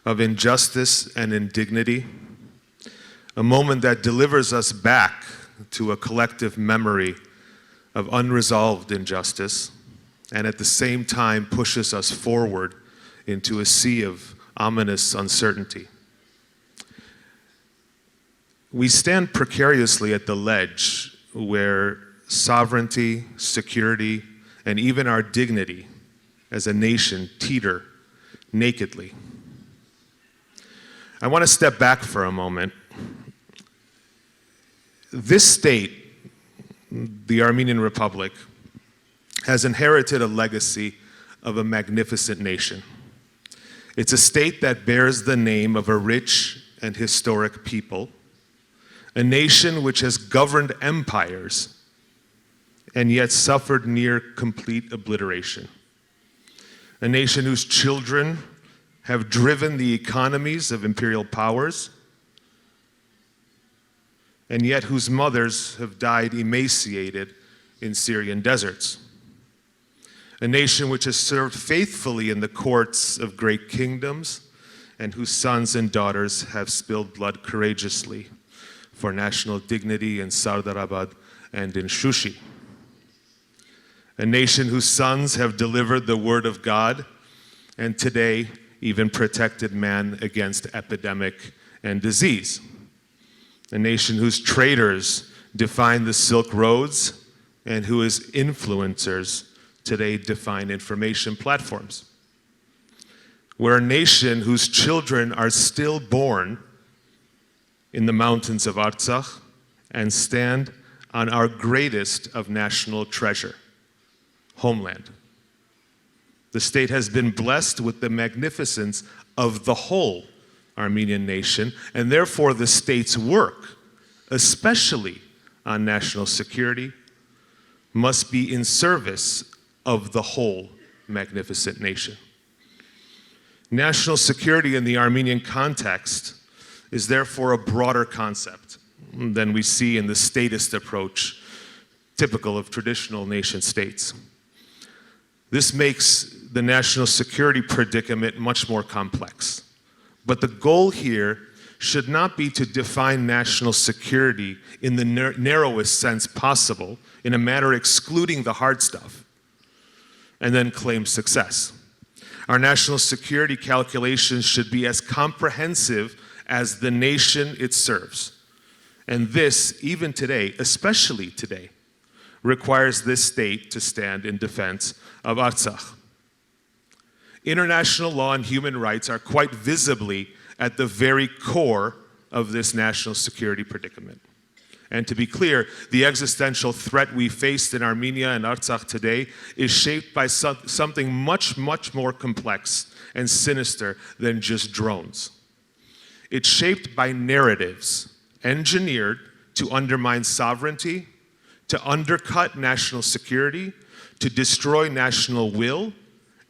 of injustice and indignity, a moment that delivers us back to a collective memory of unresolved injustice, and at the same time pushes us forward into a sea of ominous uncertainty. We stand precariously at the ledge where sovereignty, security, and even our dignity as a nation teeter nakedly. I want to step back for a moment. This state, the Armenian Republic, has inherited a legacy of a magnificent nation. It's a state that bears the name of a rich and historic people, a nation which has governed empires and yet suffered near complete obliteration. A nation whose children have driven the economies of imperial powers, and yet whose mothers have died emaciated in Syrian deserts. A nation which has served faithfully in the courts of great kingdoms, and whose sons and daughters have spilled blood courageously for national dignity in Sardarabad and in Shushi. A nation whose sons have delivered the word of God, and today even protected man against epidemic and disease. A nation whose traders defined the Silk Roads, and whose influencers today define information platforms. We're a nation whose children are still born in the mountains of Artsakh and stand on our greatest of national treasure, homeland. The state has been blessed with the magnificence of the whole Armenian nation, and therefore the state's work, especially on national security, must be in service of the whole magnificent nation. National security in the Armenian context is therefore a broader concept than we see in the statist approach typical of traditional nation states. This makes the national security predicament much more complex. But the goal here should not be to define national security in the narrowest sense possible, in a manner excluding the hard stuff, and then claim success. Our national security calculations should be as comprehensive as the nation it serves. And this, even today, especially today, requires this state to stand in defense of Artsakh. International law and human rights are quite visibly at the very core of this national security predicament. And to be clear, the existential threat we faced in Armenia and Artsakh today is shaped by something much, much more complex and sinister than just drones. It's shaped by narratives engineered to undermine sovereignty, to undercut national security, to destroy national will,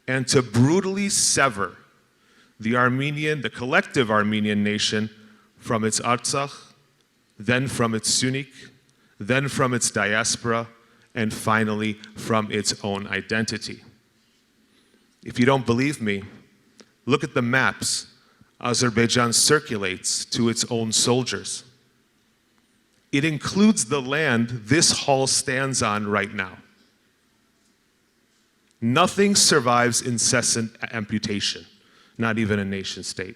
and to brutally sever the collective Armenian nation from its Artsakh, then from its Sunnik, then from its diaspora, and finally from its own identity. If you don't believe me, look at the maps Azerbaijan circulates to its own soldiers. It includes the land this hall stands on right now. Nothing survives incessant amputation, not even a nation state.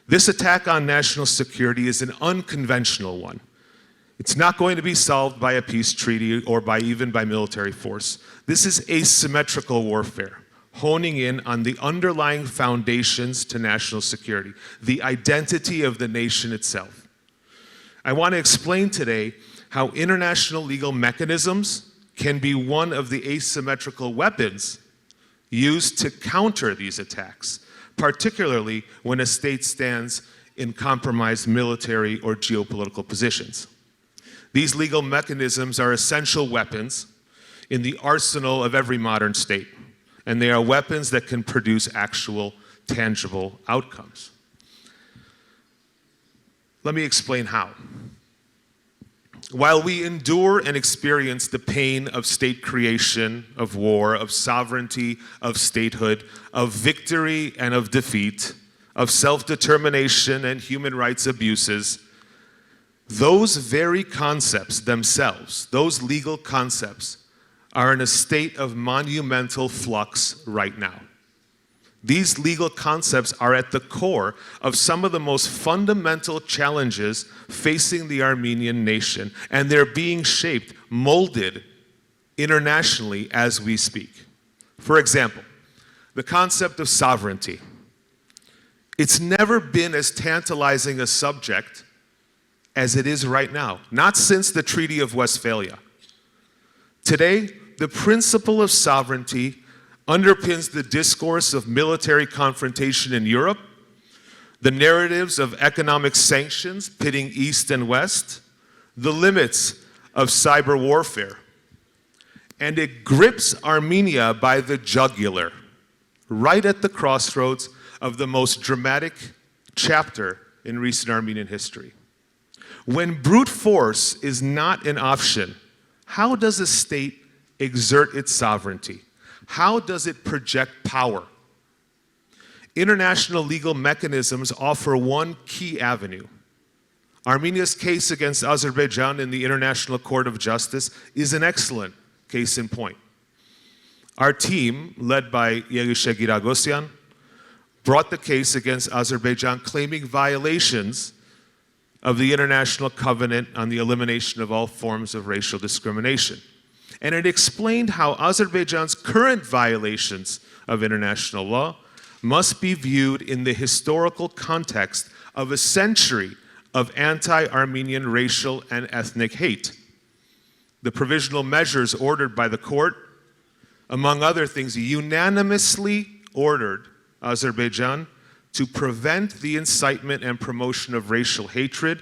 This attack on national security is an unconventional one. It's not going to be solved by a peace treaty or even by military force. This is asymmetrical warfare, honing in on the underlying foundations to national security, the identity of the nation itself. I want to explain today how international legal mechanisms can be one of the asymmetrical weapons used to counter these attacks, particularly when a state stands in compromised military or geopolitical positions. These legal mechanisms are essential weapons in the arsenal of every modern state, and they are weapons that can produce actual, tangible outcomes. Let me explain how. While we endure and experience the pain of state creation, of war, of sovereignty, of statehood, of victory and of defeat, of self-determination and human rights abuses, those very concepts themselves, those legal concepts, are in a state of monumental flux right now. These legal concepts are at the core of some of the most fundamental challenges facing the Armenian nation, and they're being shaped, molded internationally as we speak. For example, the concept of sovereignty. It's never been as tantalizing a subject as it is right now, not since the Treaty of Westphalia. Today, the principle of sovereignty underpins the discourse of military confrontation in Europe, the narratives of economic sanctions pitting East and West, the limits of cyber warfare. And it grips Armenia by the jugular, right at the crossroads of the most dramatic chapter in recent Armenian history. When brute force is not an option, how does a state exert its sovereignty? How does it project power? International legal mechanisms offer one key avenue. Armenia's case against Azerbaijan in the International Court of Justice is an excellent case in point. Our team, led by Yelishe Giragosyan, brought the case against Azerbaijan claiming violations of the International Covenant on the Elimination of All Forms of Racial Discrimination. And it explained how Azerbaijan's current violations of international law must be viewed in the historical context of a century of anti-Armenian racial and ethnic hate. The provisional measures ordered by the court, among other things, unanimously ordered Azerbaijan to prevent the incitement and promotion of racial hatred,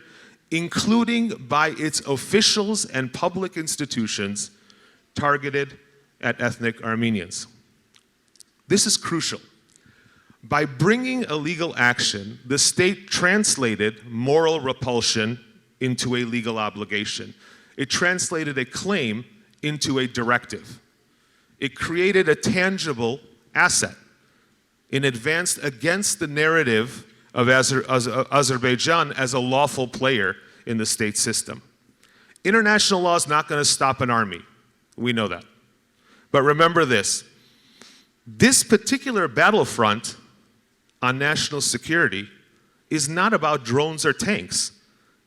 including by its officials and public institutions targeted at ethnic Armenians. This is crucial. By bringing a legal action, the state translated moral repulsion into a legal obligation. It translated a claim into a directive. It created a tangible asset. It advanced against the narrative of Azerbaijan as a lawful player in the state system. International law is not going to stop an army. We know that. But remember this. This particular battlefront on national security is not about drones or tanks.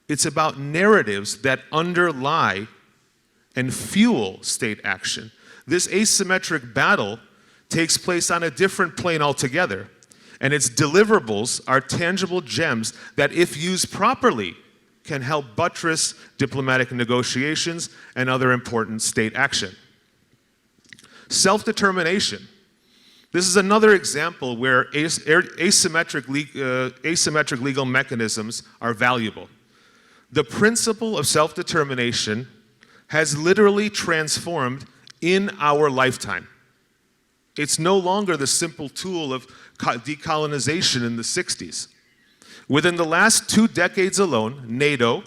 It's about narratives that underlie and fuel state action. This asymmetric battle takes place on a different plane altogether, and its deliverables are tangible gems that, if used properly, can help buttress diplomatic negotiations and other important state action. Self-determination. This is another example where asymmetric legal mechanisms are valuable. The principle of self-determination has literally transformed in our lifetime. It's no longer the simple tool of decolonization in the 60s. Within the last 2 decades alone, NATO,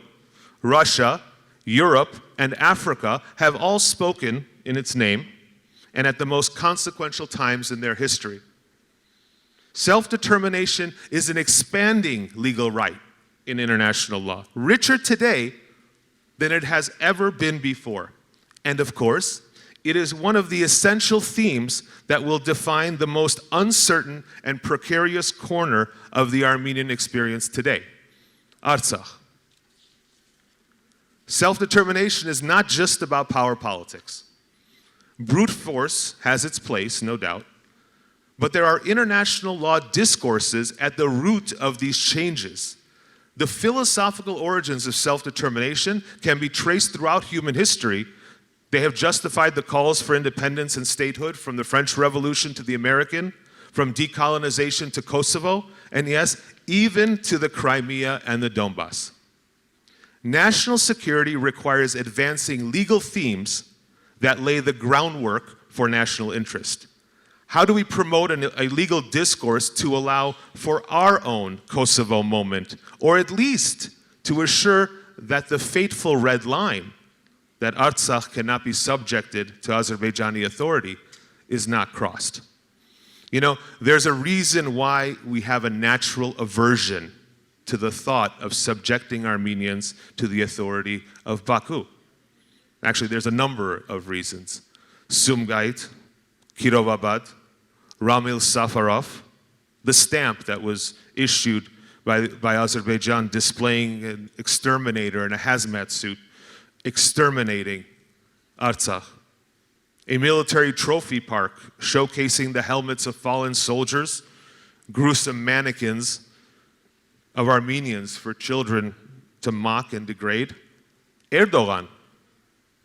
Russia, Europe, and Africa have all spoken in its name and at the most consequential times in their history. Self-determination is an expanding legal right in international law, richer today than it has ever been before. And of course, it is one of the essential themes that will define the most uncertain and precarious corner of the Armenian experience today, Artsakh. Self-determination is not just about power politics. Brute force has its place, no doubt, but there are international law discourses at the root of these changes. The philosophical origins of self-determination can be traced throughout human history. They have justified the calls for independence and statehood from the French Revolution to the American, from decolonization to Kosovo, and yes, even to the Crimea and the Donbass. National security requires advancing legal themes that lay the groundwork for national interest. How do we promote a legal discourse to allow for our own Kosovo moment, or at least to assure that the fateful red line, that Artsakh cannot be subjected to Azerbaijani authority, is not crossed? You know, there's a reason why we have a natural aversion to the thought of subjecting Armenians to the authority of Baku. Actually, there's a number of reasons. Sumgait, Kirovabad, Ramil Safarov, the stamp that was issued by Azerbaijan displaying an exterminator in a hazmat suit, exterminating Artsakh. A military trophy park showcasing the helmets of fallen soldiers, gruesome mannequins of Armenians for children to mock and degrade. Erdogan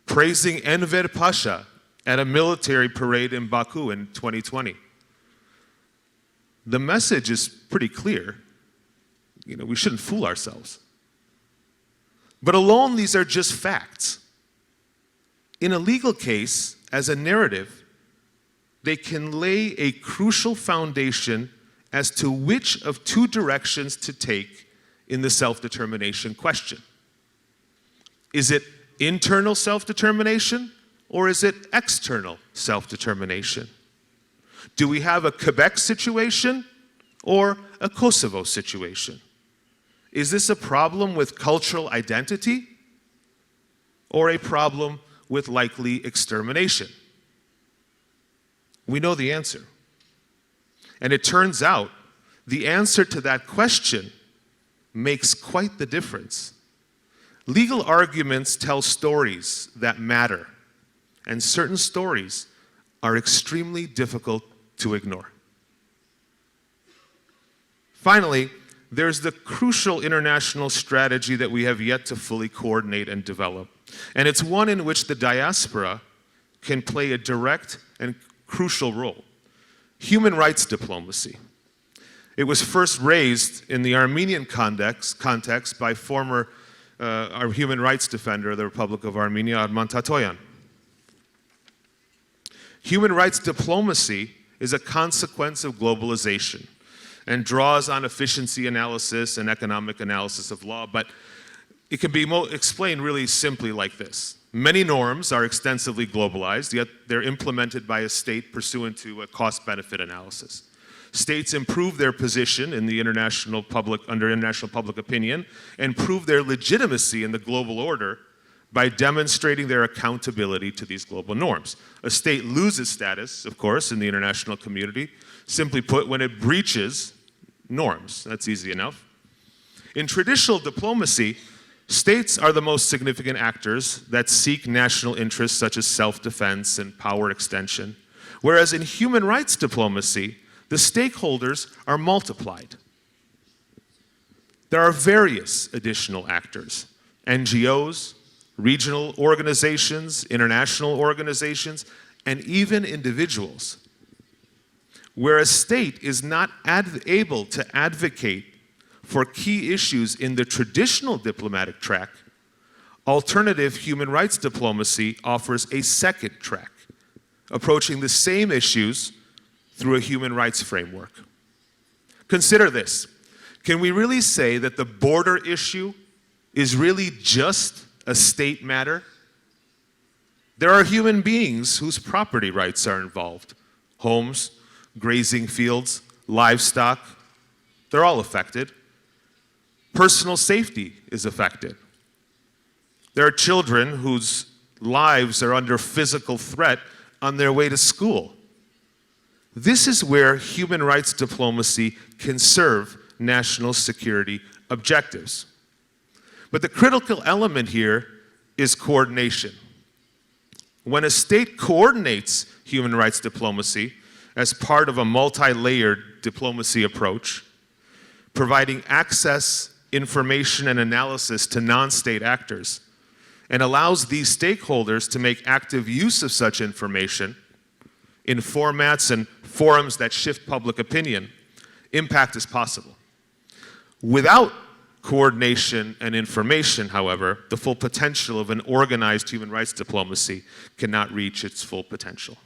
praising Enver Pasha at a military parade in Baku in 2020. The message is pretty clear. You know, we shouldn't fool ourselves. But alone, these are just facts. In a legal case, as a narrative, they can lay a crucial foundation as to which of two directions to take in the self-determination question. Is it internal self-determination, or is it external self-determination? Do we have a Quebec situation or a Kosovo situation? Is this a problem with cultural identity or a problem with likely extermination? We know the answer. And it turns out the answer to that question makes quite the difference. Legal arguments tell stories that matter, and certain stories are extremely difficult to ignore. Finally, there's the crucial international strategy that we have yet to fully coordinate and develop. And it's one in which the diaspora can play a direct and crucial role. Human rights diplomacy. It was first raised in the Armenian context by former our human rights defender of the Republic of Armenia, Armand. Human rights diplomacy is a consequence of globalization and draws on efficiency analysis and economic analysis of law, but it can be explained really simply like this. Many norms are extensively globalized, yet they're implemented by a state pursuant to a cost-benefit analysis. States improve their position in the under international public opinion and prove their legitimacy in the global order by demonstrating their accountability to these global norms. A state loses status, of course, in the international community, simply put, when it breaches norms. That's easy enough. In traditional diplomacy, states are the most significant actors that seek national interests such as self-defense and power extension, whereas in human rights diplomacy, the stakeholders are multiplied. There are various additional actors, NGOs, regional organizations, international organizations, and even individuals. Where a state is not able to advocate for key issues in the traditional diplomatic track, alternative human rights diplomacy offers a second track, approaching the same issues through a human rights framework. Consider this. Can we really say that the border issue is really just a state matter? There are human beings whose property rights are involved. Homes, grazing fields, livestock, they're all affected. Personal safety is affected. There are children whose lives are under physical threat on their way to school. This is where human rights diplomacy can serve national security objectives. But the critical element here is coordination. When a state coordinates human rights diplomacy as part of a multi-layered diplomacy approach, providing access, information, and analysis to non-state actors, and allows these stakeholders to make active use of such information in formats and forums that shift public opinion, impact is possible. Without coordination and information, however, the full potential of an organized human rights diplomacy cannot reach its full potential.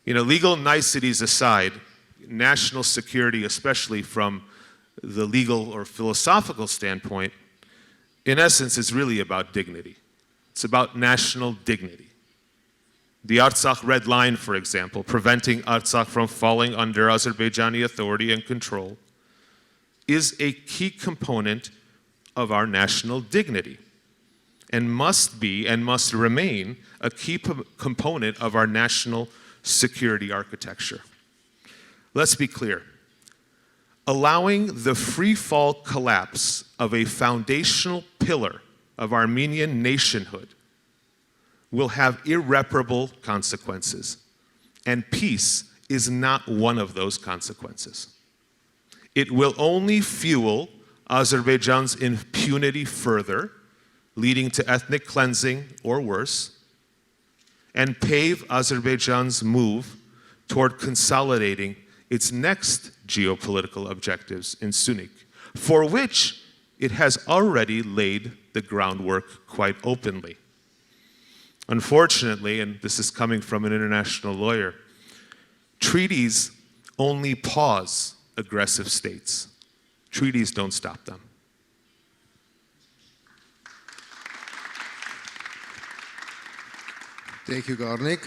Legal niceties aside, national security, especially from the legal or philosophical standpoint, in essence, is really about dignity. It's about national dignity. The Artsakh Red Line, for example, preventing Artsakh from falling under Azerbaijani authority and control, is a key component of our national dignity and must be and must remain a key component of our national security architecture. Let's be clear. Allowing the free-fall collapse of a foundational pillar of Armenian nationhood will have irreparable consequences, and peace is not one of those consequences. It will only fuel Azerbaijan's impunity further, leading to ethnic cleansing or worse, and pave Azerbaijan's move toward consolidating its next geopolitical objectives in Sunik, for which it has already laid the groundwork quite openly. Unfortunately, and this is coming from an international lawyer, treaties only pause aggressive states. Treaties don't stop them. Thank you, Karnig.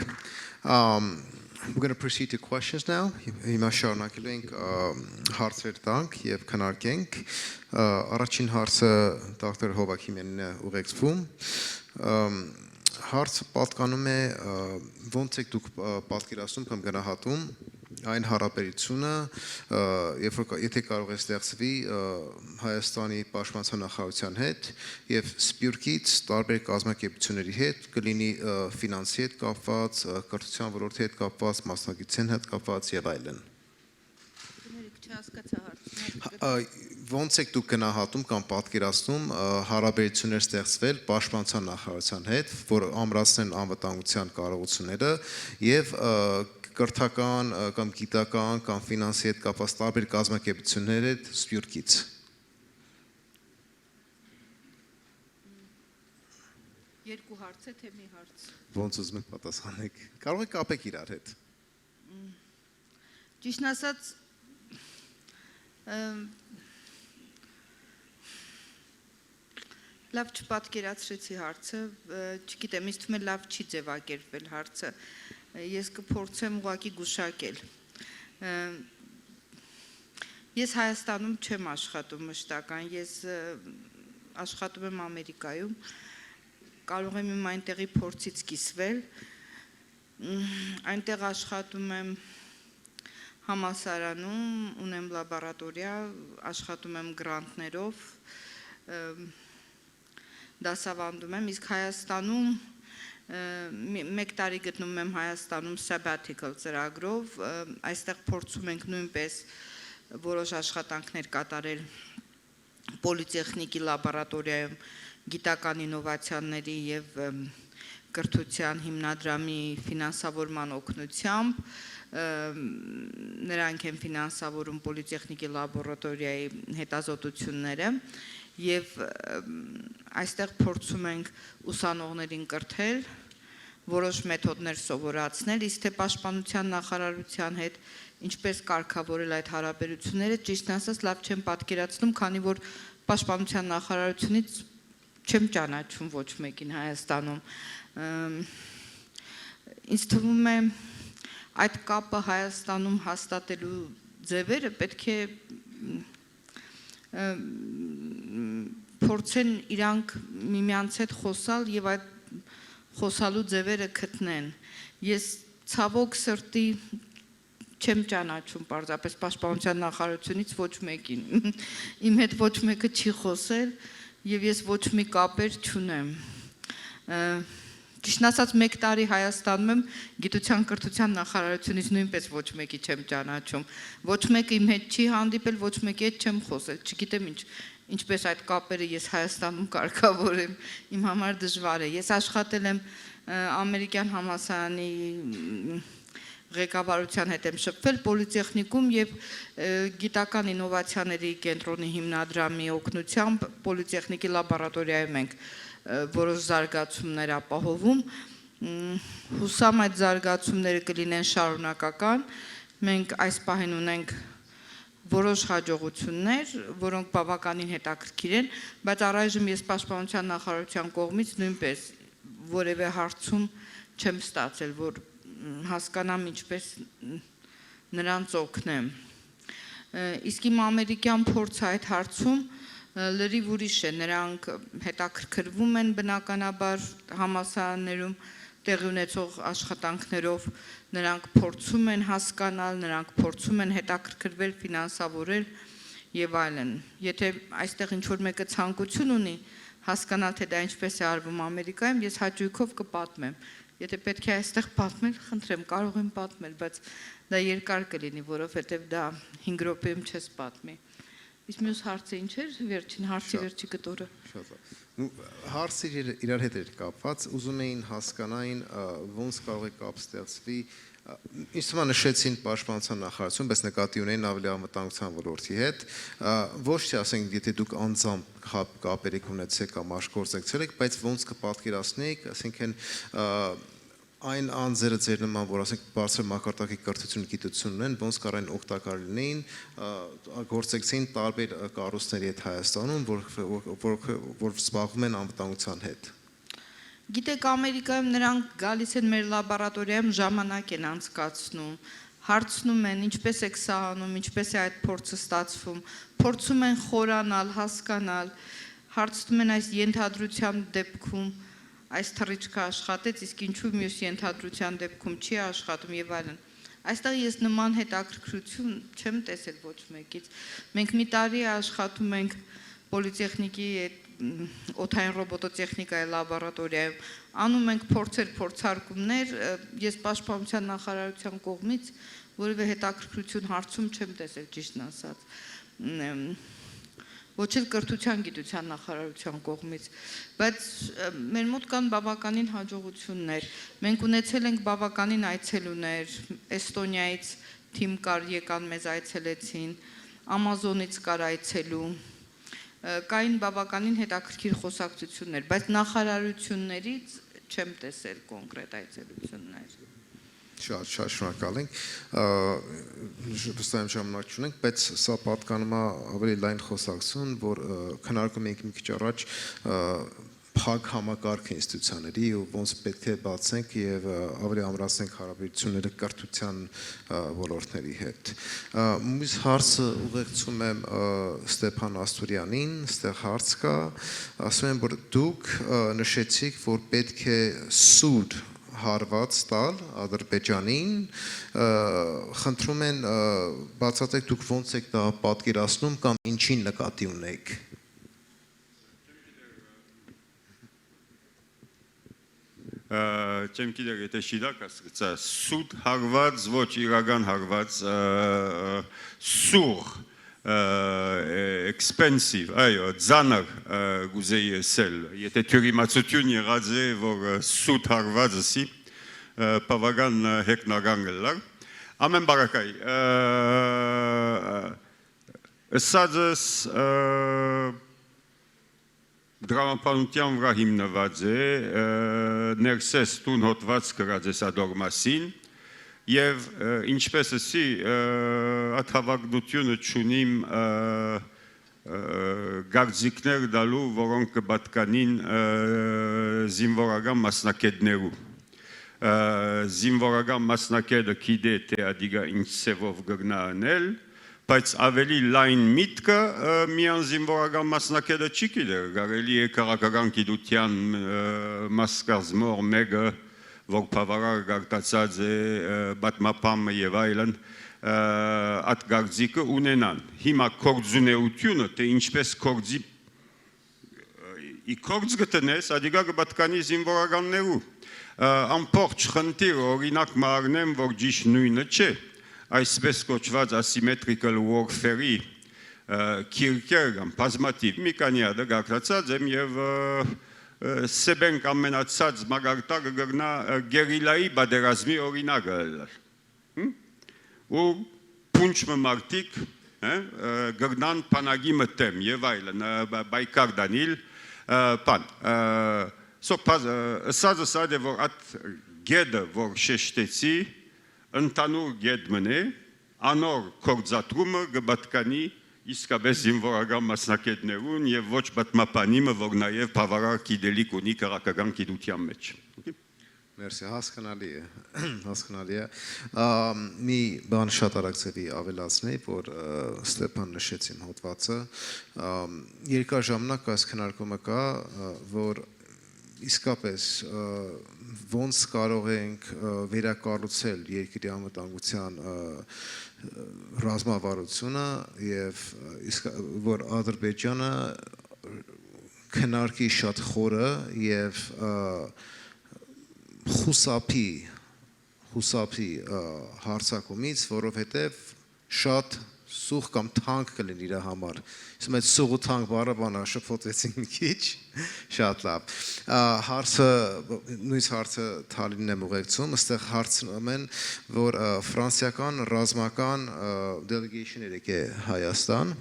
We're going to proceed to questions now. Հիմա շարունակելու ենք հարցեր տանք եւ քննարկենք։ Առաջին հարցը դոկտոր Hovakimyanին է ուղեկցվում։ Հարցը պատկանում է ոնց եք դուք պատկերացնում կամ գնահատում այն հարաբերությունը, եթե կարող է ստեղծվի Հայաստանի պաշտպանության նախարարության հետ եւ Սփյուռքից տարբեր կազմակերպությունների հետ, կլինի ֆինանսի հետ կապված, կրթության ոլորտի հետ կապված, մասնագիտության հետ կապված եւ այլն։ Ոնց եք դուք գնահատում կամ պատկերացնում հարաբերություններ ստեղծվել պաշտպանության նախարարության հետ, որ ամրացնեն անվտանգության կարողությունները եւ կրթական կամ գիտական կամ ֆինանսի հետ կապված տարբեր կազմակերպություններ հետ Սփյուռքից։ Երկու հարց է, թե մի հարց։ Ոնց ուզում եք պատասխանեք։ Կարող եք կապեք իրար հետ։ Ճիշտն ասած, լավ չպատկերացրեցի հարցը, չգիտեմ, ինձ թվում է լավ չի ձևակերպվել հարցը։ Ես կփորձեմ ուղղակի գուշակել։ Ես Հայաստանում չեմ աշխատում մշտական, ես աշխատում եմ Ամերիկայում, կարող եմ իմ այնտեղի փորձից կիսվել, այնտեղ աշխատում եմ համալսարանում, ունեմ լաբորատորիա, աշխատում եմ գրանտներով, դասավանդում եմ, իսկ Հայաստանում մեկ տարի գտնում եմ Հայաստանում sabbatical ծրագրով, այստեղ փորձում ենք նույնպես որոշ աշխատանքներ կատարել պոլիտեխնիկի լաբորատորիայում գիտական ինովացիաների եւ կրթության հիմնադրամի ֆինանսավորման օգնությամբ, նրանք են ֆինանսավորում պոլիտեխնիկի լաբորատորիայի հետազոտությունները եւ այստեղ փորձում ենք ուսանողներին կրթել, որոշ մեթոդներ սովորացնել, իսկ թե պաշտպանության նախարարության հետ ինչպես կարգավորել այդ հարաբերությունները, ճիշտն ասած լավ չեմ պատկերացնում, քանի որ պաշտպանության նախարարությունից չեմ ճանաչում ոչ մեկին Հայաստանում։ Ինձ թվում է այդ կապը Հայաստանում հաստատելու ձևերը պետք է փորձեն իրանք միմյանց հետ խոսալ եւ այդ խոսալու ձևերը գտնեն։ Ես ցավոք սրտի չեմ ճանաչում պարզապես պաշտպանության նախարարությունից ոչ մեկին։ Իմ հետ ոչ մեկը չի խոսել եւ ես ոչ մի կապեր չունեմ։ Ճիշտն ասած 1 տարի Հայաստանում եմ, գիտության կրթության նախարարությունից նույնպես ոչ մեկի չեմ ճանաչում։ Ոչ մեկը իմ հետ չի հանդիպել, ոչ մեկի հետ չեմ խոսել, չգիտեմ ինչպես այդ կապերը ես Հայաստանում կարգավորեմ, իմ համար դժվար է։ Ես աշխատել եմ ամերիկյան համալսարանի ղեկավարության հետ եմ շփվել պոլիտեխնիկում եւ գիտական ինովացիաների կենտրոնի հիմնադրամի օգնությամբ պոլիտեխնիկի լաբորատորիայում ենք որոշ զարգացումներ ապահովում, հուսամ այդ զարգացումները կլինեն շարունակական, մենք այս պահին ունենք որոշ հաջողություններ, որոնք բավականին հետաքրքիր են, բայց առայժմ ես պաշտպանության նախարարության կողմից նույնպես որևէ հարցում չեմ ստացել, որ հասկանամ ինչպես նրանց օգնեմ։ Իսկ իմ ամերիկյան փորձը այդ հարցում լրիվ ուրիշ է, նրանք հետաքրքրվում են բնականաբար համալսարաններում տեղի ունեցող աշխատանքներով, նրանք փորձում են հասկանալ, նրանք փորձում են հետաքրքրվել, ֆինանսավորել եւ այլն։ Եթե այստեղ ինչ-որ մեկը ցանկություն ունի հասկանալ, թե դա ինչպես է արվում Ամերիկայում, ես հաճույքով կպատմեմ։ Եթե պետք է այստեղ պատմել, խնդրեմ, կարող եմ պատմել, բայց դա երկար կլինի, որովհետեւ դա 5 րոպեում չես պատմի։ Իսկ մյուս հարցը ինչ էր, վերջին հարցի վերջի կտորը։ Հարցը իրար հետ էր կապված, ուզում էին հասկանային ոնց կարող է կապ ստեղծվի, ինձ թվում է նշեցին պաշտպանության նախարարություն, բայց նկատի ունեն ավելի անվտանգության ոլորտի հետ, ոչ թե ասենք, եթե դուք անձամբ կապեր եք ունեցեք կամ աշխատեցել եք, բայց ոնց կպատկերացնեիք, ասենքն այն անձերը ձեր նման, որ ասենք բարձր մակարդակի կրթություն գիտություն ունեն, ոնց կարան օգտակար լինեին, գործեցին տարբեր կառույցների հետ Հայաստանում, որ զբաղվում են անվտանգության հետ։ Գիտեք, Ամերիկայում նրանք գալիս են մեր լաբորատորիայում ժամանակ են անցկացնում, հարցնում են ինչպես եք սա անում, ինչպես է այդ փորձը ստացվում, փորձում են խորանալ, հասկանալ, հարցնում են այս ենթադրության դեպքում այս թռիչքը աշխատեց, իսկ ինչու մյուս ենթադրության դեպքում չի աշխատում եւ այլն։ Այստեղ ես նման հետաքրքրություն չեմ տեսել ոչ մեկից։ Մենք մի տարի աշխատում ենք պոլիտեխնիկի օդային ռոբոտոտեխնիկայի լաբորատորիայում, անում ենք փորձեր, փորձարկումներ, ես պաշտպանության նախարարության կողմից որևէ հետաքրքրություն հարցում չեմ տեսել, ճիշտն ասած։ Ոչ էլ կրթության գիտության նախարարության կողմից, բայց մեր մոտ կան բավականին հաջողություններ։ Մենք ունեցել ենք բավականին այցելուներ, Էստոնիայից թիմ կար, եկան մեզ այցելեցին, Ամազոնից կար այցելու, կային բավականին հետաքրքիր խոսակցություններ, բայց նախարարություններից չեմ տեսել կոնկրետ այցելություններ։ Շատ շնորհակալ ենք, վստահ եմ ժամանակ չունենք, բայց սա պատկանում է ավելի լայն խոսակցություն, որ քննարկում ենք մի քիչ առաջ փակ համակարգ ինստիտուցիաների ու ոնց պետք է բացենք եւ ավելի ամրացնենք հարաբերությունները կրթության ոլորտների հետ։ Մյուս հարցը ուղեկցում եմ Ստեփան Astourianին, ստեղ հարց կա, ասում եմ, որ դուք նշեցիք, որ պետք է սուր հարված տալ Ադրբեջանին, խնդրում են բացատրեք դուք ոնց եք դա պատկերացնում կամ ինչին նկատի ունեք։ Չեմ գիտեր, եթե շիրակ ասկացա, սուտ հարված, ոչ իրական հարված, սուր, expensive, այո, ձանր գուզեի ասել, եթե թյուրիմացություն եղած է, որ սուտ հարված ասի, բավական հեգնական գլար, ամեն բարակայ, ասածս դրամապանության վրա հիմնված է, Nerses տուն հոտված կրած է սադոր մասին, և ինչպես ասի, այդ հավակնությունը չունիմ գարձիկներ դալու, որոնք կբատկանին զինվորական մասնակետներու։ Զինվորական մասնակետը գիտե, թե ադիգա ինչ սևով գրնա անել, բայց ավելի լայն միտքը միան զինվորական մասնակետը չի գիտեր, կարելի է քաղաքական գիտության մասկազմոր մեկը, որ բավարար գարտացած է բատմապամը և այլն, այդ գարձիկը ունենան։ Հիմա կործունեությունը, թե ինչպես կործի իքորձ գտնես, ադիգա գբատկանի զինվորականներու։ Ամբողջ խնդիրը օրինակ մարնեմ, որ ճիշտ նույնը չէ, այսպես կոչված asymmetrical warfare-ի քիրքեր կամ բազմաթիվ մի քանի հատ գակրացած եմ եւ սեբենք ամենացած մագարտակը գտնա գերիլայի բادرազմի օրինակը ու փունչը մարտիկ գտնան փանագի մտեմ եւ այլն բայկար դանիլ պան սոպազ սադե որ at գեդը որ շեշտեցի ընտանուր գեդ մնե անոր կորձատրումը գբատկանի իսկապես զինվորական մասնակետներուն եւ ոչ պատմապանիմը որ նաեւ բավարար գիտելիք ունի քաղաքական գիտության մեջ Մերսի, հասկանալի է մի բան շատ արագ ավելացնեի, որ Ստեփան նշեց իմ հոդվածը երկար ժամանակ այս քննարկումը կա, որ իսկապես ոնց կարող ենք վերակառուցել երկրի անվտանգության ռազմավարությունը եւ որ Ադրբեջանը քննարկի շատ խորը եւ խուսափի հարցակումից, որովհետև շատ սուղ կամ թանկ կլինի իր համար։ Իսկ այդ սուղ ու թանկ բառը բանա շփոթվեցին մի քիչ, շատ լավ։ Հարցը նույն հարցը Թալինն եմ ուղեկցում, այստեղ հարցնում են, որ ֆրանսիական ռազմական delegation եկե Հայաստան,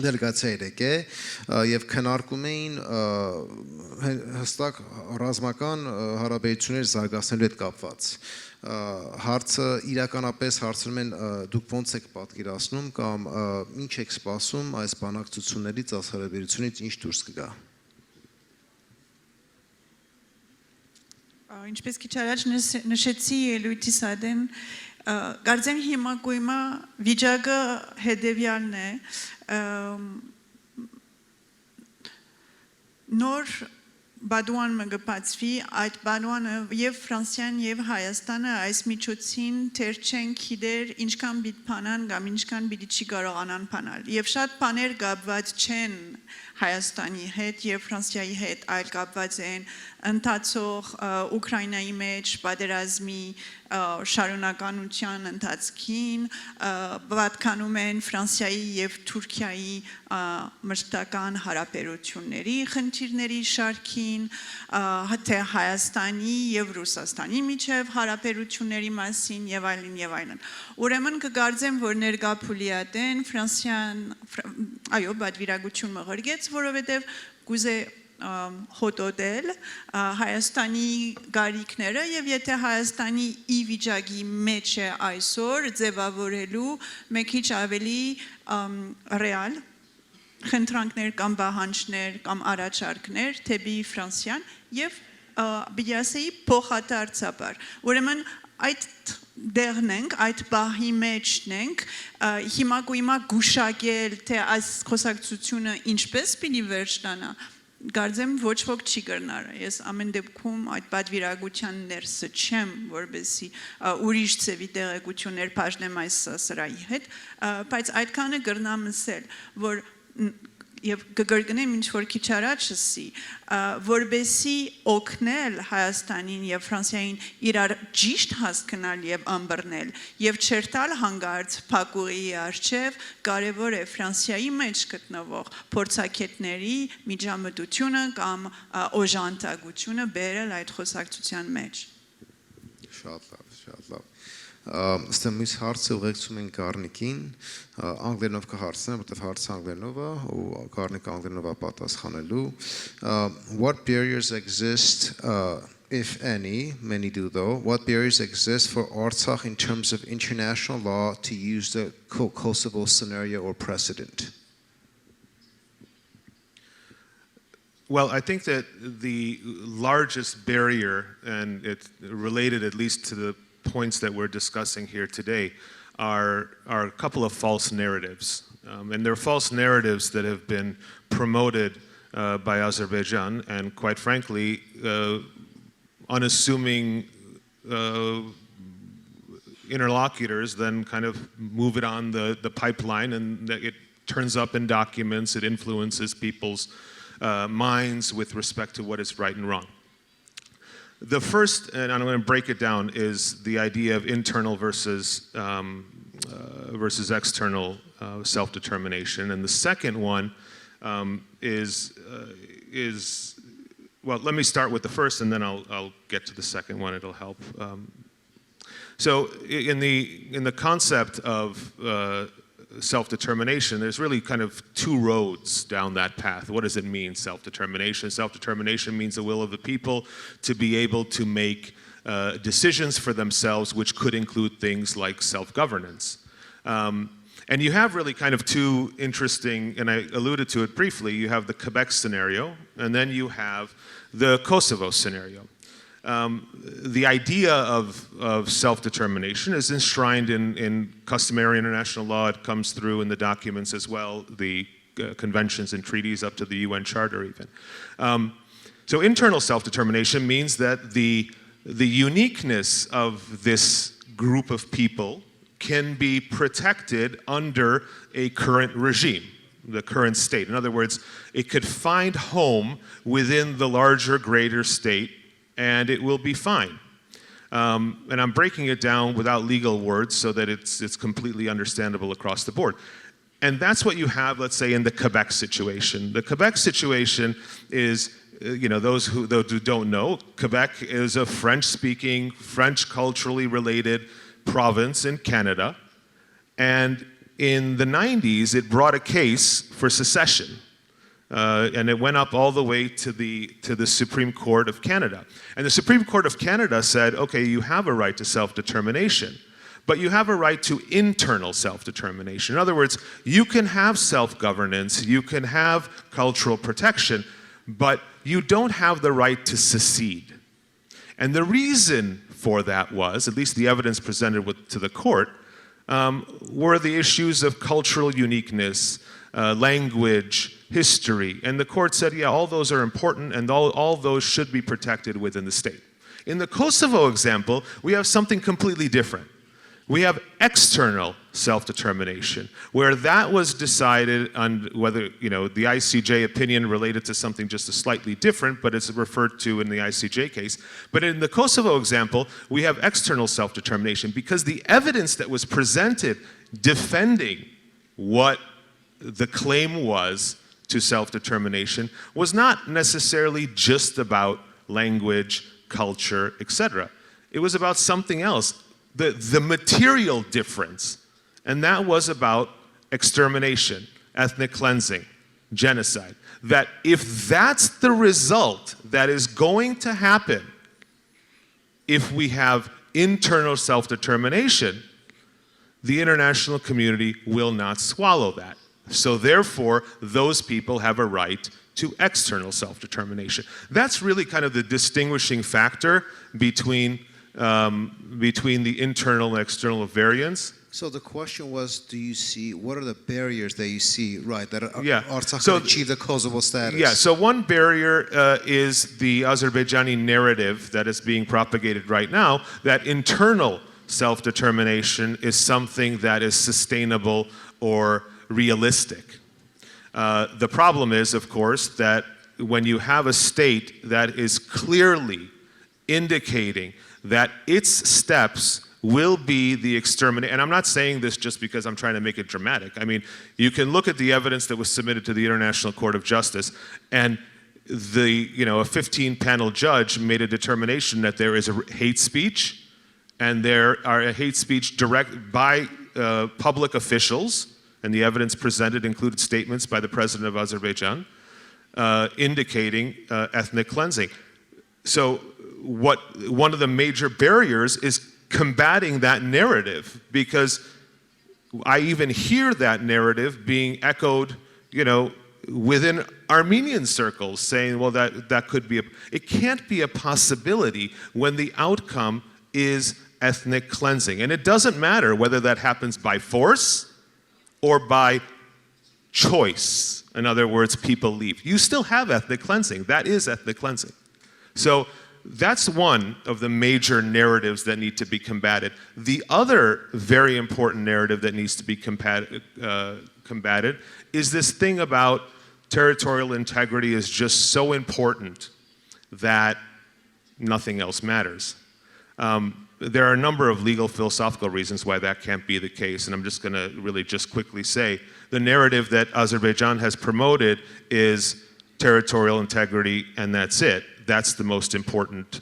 դելեգացիա եկե եւ քննարկում էին հստակ ռազմական հարաբերություններ զարգացնելու հետ կապված հարցը իրականապես հարցնում են դուք ոնց եք պատկերացնում կամ ինչ եք սպասում այս բանակցություններից ասարաբերությունից ինչ դուրս կգա Ինչպես քիչ առաջ նշեցի ելույթի սադեն Կարծեմ հիմա գույմա վիճակը հետևյալն է նոր բադուան մգպացվի այդ բադուանը եւ Ֆրանսիան եւ Հայաստանը այս միջոցին թեր չեն գիտեր ինչքան պիտի փանան կամ ինչքան պիտի չի կարողանան փանալ եւ շատ բաներ կապված չեն Հայաստանի հետ եւ Ֆրանսիայի հետ այլ կապված են ընթացող Ուկրաինայի մեջ պատերազմի շարունակականության ընթացքին պատկանում են Ֆրանսիայի եւ Թուրքիայի մշտական հարաբերությունների խնդիրների շարքին թե Հայաստանի եւ Ռուսաստանի միջև հարաբերությունների մասին եւ այլն ուրեմն կգարձեմ որ ներկա փուլիատեն Ֆրանսիան այո բادرագություն մղրգեց որովհետեւ գուզե հոտոտել Հայաստանի գարիքները եւ եթե Հայաստանի ի վիճակի մեջ է այսօր ձևավորելու մեկ քիչ ավելի ռեալ խնդրանքներ կամ բահանջներ կամ առաջարկներ թեպի Ֆրանսիան եւ պիտի ասեի փոխադարձաբար ուրեմն այդ դերն ենք այդ բահի մեջն ենք հիմա գուշակել թե այս խոսակցությունը ինչպես պիտի վերջանա Գարձեմ ոչ ոք չի կրնար ես ամեն դեպքում այդ պատվիրակության ներսը չեմ որբեսի ուրիշ ծևի տեղեկություններ բաժնեմ այս սրայի հետ բայց այդքանը կրնամ ասել որ եւ կգրկնեմ ինչ որ քիչ առաջ ասի որբեսի օգնել Հայաստանին եւ Ֆրանսիային իրար ճիշտ հասկանալ եւ ամբռնել եւ չերտալ հանգարց փակուղի արչեւ կարեւոր է Ֆրանսիայի մեջ գտնվող փորձակետների միջամտությունը կամ օժանդակությունը բերել այդ խոսակցության մեջ Շատ լավ Ստեմ մյուս հարցը ուղեկցում են Կարնիկին, անգլերենով կհարցնեմ, որտեղ հարցը անգլերենով է, ու Կարնիկը անգլերենով է պատասխանելու. What barriers exist, if any, many do though, what barriers exist for Artsakh in terms of international law to use the Kosovo scenario or precedent? Well, I think that the largest barrier, and it's related at least to the points that we're discussing here today, are a couple of false narratives. And they're false narratives that have been promoted by Azerbaijan and, quite frankly, unassuming interlocutors then kind of move it on the pipeline and it turns up in documents, it influences people's minds with respect to what is right and wrong. The first, and I'm going to break it down, is the idea of internal versus external self-determination. And the second one is well, let me start with the first, and then I'll get to the second one. It'll help. So in the concept of self-determination, there's really kind of two roads down that path. What does it mean, self-determination? Self-determination means the will of the people to be able to make decisions for themselves, which could include things like self-governance. And you have really kind of two interesting, and I alluded to it briefly, you have the Quebec scenario, and then you have the Kosovo scenario. The idea of self-determination is enshrined in customary international law. It comes through in the documents as well, the conventions and treaties up to the UN Charter even. So internal self-determination means that the uniqueness of this group of people can be protected under a current regime, the current state. In other words, it could find home within the larger, greater state, and it will be fine. And I'm breaking it down without legal words so that it's completely understandable across the board. And that's what you have, let's say, in the Quebec situation. The Quebec situation is, those who don't know, Quebec is a French-speaking, French culturally related province in Canada. And in the 90s, it brought a case for secession. And it went up all the way to the Supreme Court of Canada. And the Supreme Court of Canada said, okay, you have a right to self-determination, but you have a right to internal self-determination. In other words, you can have self-governance, you can have cultural protection, but you don't have the right to secede. And the reason for that was, at least the evidence presented to the court, were the issues of cultural uniqueness, language, history. And the court said, yeah, all those are important and all those should be protected within the state. In the Kosovo example, we have something completely different. We have external self-determination, where that was decided on whether, the ICJ opinion related to something just slightly different, but it's referred to in the ICJ case. But in the Kosovo example, we have external self-determination because the evidence that was presented defending what the claim was to self-determination was not necessarily just about language, culture, etc. It was about something else, the material difference, and that was about extermination, ethnic cleansing, genocide. That if that's the result that is going to happen if we have internal self-determination, the international community will not swallow that. So therefore, those people have a right to external self-determination. That's really kind of the distinguishing factor between the internal and external variance. So the question was, what are the barriers that you see, right, that Artsakh so, can achieve the Kosovo status? Yeah, so one barrier is the Azerbaijani narrative that is being propagated right now, that internal self-determination is something that is sustainable or realistic. The problem is, of course, that when you have a state that is clearly indicating that its steps will be the extermination, and I'm not saying this just because I'm trying to make it dramatic. I mean, you can look at the evidence that was submitted to the International Court of Justice, and a 15-panel judge made a determination that there is a hate speech, and there are a hate speech direct by public officials, and the evidence presented included statements by the president of Azerbaijan indicating ethnic cleansing. So one of the major barriers is combating that narrative, because I even hear that narrative being echoed, within Armenian circles, saying, well, that could be it can't be a possibility when the outcome is ethnic cleansing. And it doesn't matter whether that happens by force or by choice. In other words, people leave. You still have ethnic cleansing. That is ethnic cleansing. So that's one of the major narratives that need to be combated. The other very important narrative that needs to be combated is this thing about territorial integrity is just so important that nothing else matters. There are a number of legal philosophical reasons why that can't be the case, and I'm just going to really just quickly say the narrative that Azerbaijan has promoted is territorial integrity and that's it. That's the most important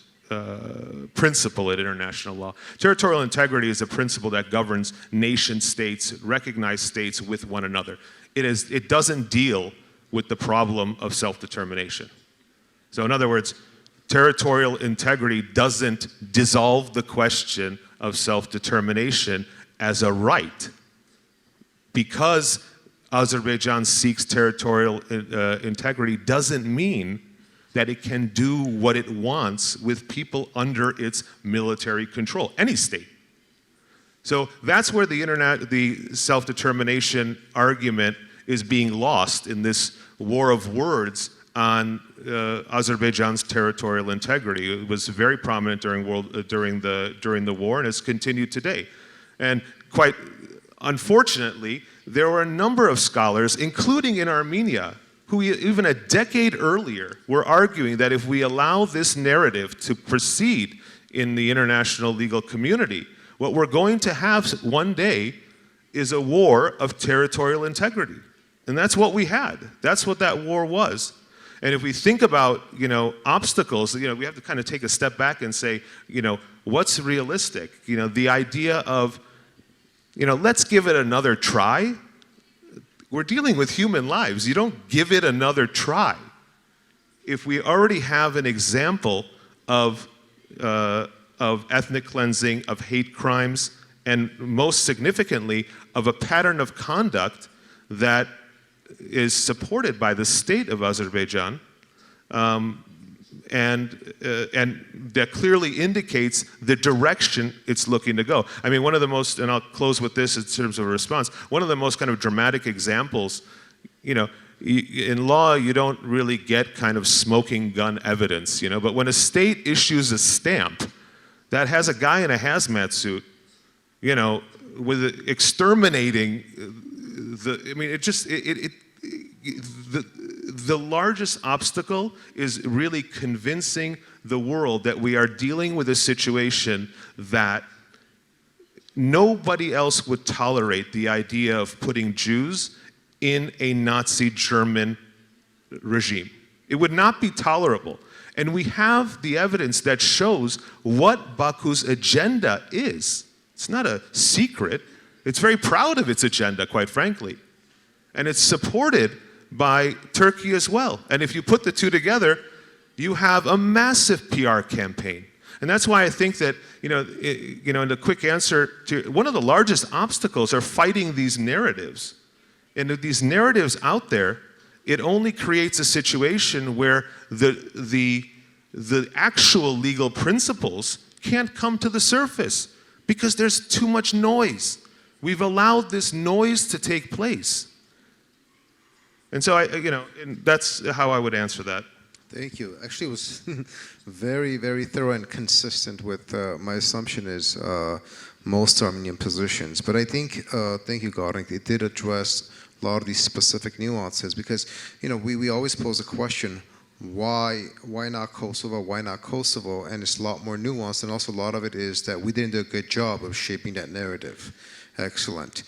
principle in international law. Territorial integrity is a principle that governs nation states, recognized states with one another. It doesn't deal with the problem of self-determination. So in other words, territorial integrity doesn't dissolve the question of self-determination as a right. Because Azerbaijan seeks territorial integrity doesn't mean that it can do what it wants with people under its military control, any state. So that's where the self-determination argument is being lost in this war of words on Azerbaijan's territorial integrity. It was very prominent during the war, and has continued today. And quite unfortunately, there were a number of scholars, including in Armenia, who even a decade earlier were arguing that if we allow this narrative to proceed in the international legal community, what we're going to have one day is a war of territorial integrity. And that's what we had. That's what that war was. And if we think about, obstacles, we have to kind of take a step back and say, what's realistic? The idea of, let's give it another try. We're dealing with human lives. You don't give it another try. If we already have an example of ethnic cleansing, of hate crimes, and most significantly, of a pattern of conduct that is supported by the state of Azerbaijan, and that clearly indicates the direction it's looking to go. I mean, one of the most, and I'll close with this in terms of a response, one of the most kind of dramatic examples, in law, you don't really get kind of smoking gun evidence, but when a state issues a stamp that has a guy in a hazmat suit, with exterminating the largest obstacle is really convincing the world that we are dealing with a situation that nobody else would tolerate the idea of putting Jews in a Nazi German regime. It would not be tolerable. And we have the evidence that shows what Baku's agenda is. It's not a secret. It's very proud of its agenda, quite frankly. And it's supported by Turkey as well. And if you put the two together, you have a massive PR campaign. And that's why I think that, in the quick answer to, one of the largest obstacles are fighting these narratives. And with these narratives out there, it only creates a situation where the actual legal principles can't come to the surface because there's too much noise. We've allowed this noise to take place. And so and that's how I would answer that. Thank you. Actually, it was very, very thorough and consistent with my assumption is most Armenian positions. But I think, thank you, Karnig, it did address a lot of these specific nuances because, we always pose a question, why not Kosovo, why not Kosovo? And it's a lot more nuanced, and also a lot of it is that we didn't do a good job of shaping that narrative. Excellent.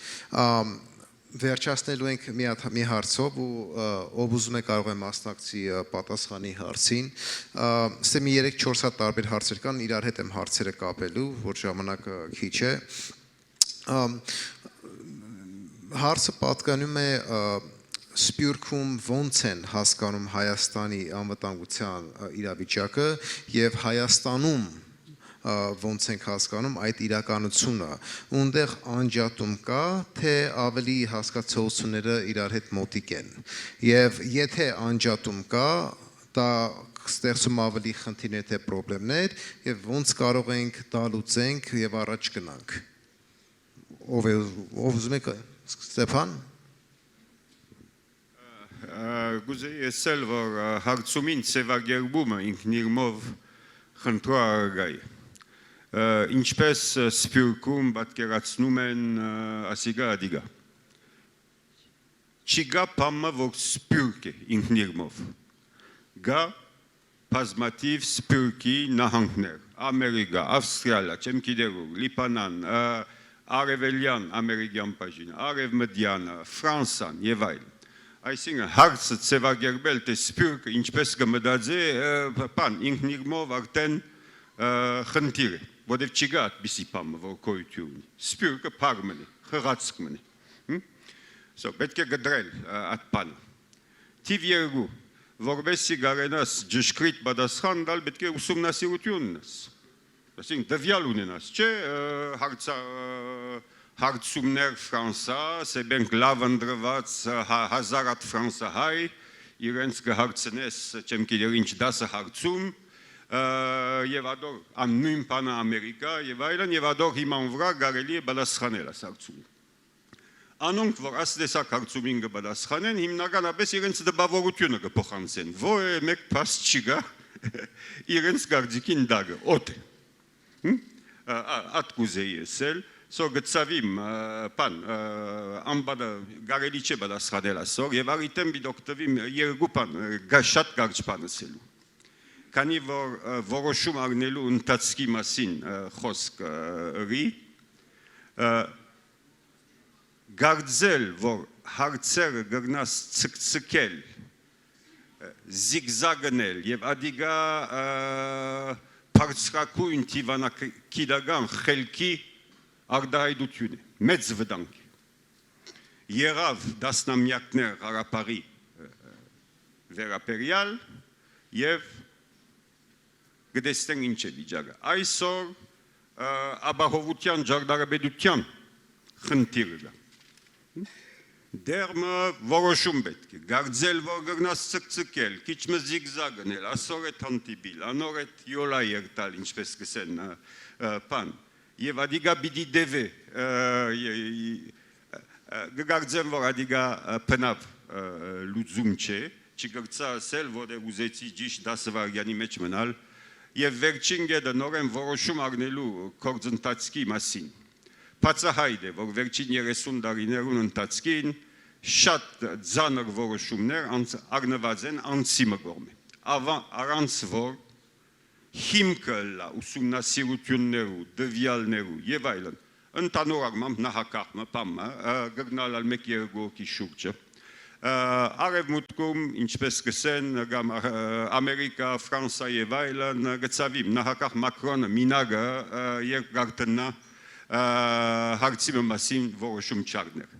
Վերջացնելու ենք մի հարցով ու ով ուզում է կարող է մասնակցի պատասխանի հարցին։ Ստե մի 3-4 հատ տարբեր հարցեր կան, իրար հետ եմ հարցերը կապելու, որ ժամանակը քիչ է։ Հարցը պատկանում է Սփյուռքում ոնց են հասկանում Հայաստանի անվտանգության իրավիճակը եւ Հայաստանում ոնց ենք հասկանում այդ իրականությունը ունտեղ անջատում կա թե ավելի հասկացությունները իրար հետ մոտիկ են եւ եթե անջատում կա դա ստեղծում ավելի խնդիրներ թե խնդիրներ եւ ոնց կարող ենք դա լուծենք եւ առաջ գնանք ով ուզում եք Ստեփան Գուզեի ասել որ հարցումին ծավալգերբումը ինքն իրմով խնդրահարգայ ինչպես սպյուրքում պատկերացնում են ասիգա ադիգա չգա բամը որ սպյուրք է ինքնիրմով գա բազմաթիվ սպյուրքի նահանգներ Ամերիկա, Ավստրալիա, չեմ գիտերու, Լիբանան, Արևելյան ամերիկյան բաժինը, Արևմտյանը, Ֆրանսան եւ այլն այսինքն հարցը ծավալել թե սպյուրքը ինչպես կմտածի բան ինքնիրմով արդեն խնդիր է որտեղ չկա այդպիսի բան որ գոյություն ունի սպյուրքը փակ մնի խղացք մնի so պետք է գդրել այդ բանը թիվ 2 որովհետեւ գարենաս ճշգրիտ պատասխան տալ պետք է ուսումնասիրություն ունես այսինքն դվյալ ունենաս չէ հարցումներ Ֆրանսա սեբենք լավ ընդրված հազարատ ֆրանսահայ իրենց կհարցնես չեմ գիտեր ինչ դասը հարցում եւ ադոր նույն բանը Ամերիկա եւ այլն եւ ադոր հիման վրա կարելի է պատասխանել այս հարցումը անոնք որ ասդեսակ հարցումին կպատասխանեն հիմնականապես իրենց դպավորությունը կփոխանցեն ոչ մեկ փաս չկա իրենց գարձիկին դագը օդ at կուզեի եսել so գծավիմ բան ամբադը կարելի չէ պատասխանել ասոր եւ արիտեմ բիդոկտվիմ երկու բան շատ կարճ բան ասելու քանի որ որոշում առնելու ընթացքի մասին խոսք ըրի գարձել որ հարցերը գտնաս ցկցկել զիգզագնել եւ ադիգա բարձրակույն թիվանակիրական խելքի արտահայտություն է մեծ վտանգ եղավ դասնամյակներ Ղարաբաղի վերապերյալ եւ գտեսնենք ինչ է վիճակը այսօր ապահովության ջարդարաբեդության խնդիրը կա դերմը որոշում պետք է գարձել որ գտնաս ցկցկել քիչ մը զիգզագնել ասոր է թանտիբիլ անոր է յոլա երտալ ինչպես կսեն բան եւ ադիգա բիդի դեվե գարձեմ որ ադիգա փնավ լուծում չէ չգրծա ասել որ ուզեցի ճիշտ 10 վայրկյանի մեջ մնալ եւ վերջին գեդը նորեն որոշում առնելու կորձընթացքի մասին բացահայտ է որ վերջին 30 տարիներուն ընթացքին շատ ծանր որոշումներ առնված են անցի մգորմի առանց որ հիմքը լա ուսումնասիրություններու դվյալներու եւ այլն ընդանուր առմամբ նահակախմը բամը գտնալ մեկ երկու հոգի շուրջը արևմուտքում ինչպես կսեն կամ Ամերիկա Ֆրանսա եւ այլն գծավիմ նահակախ Մակրոնը մինագը երբ գարտնա հարցի մասին որոշում չառներ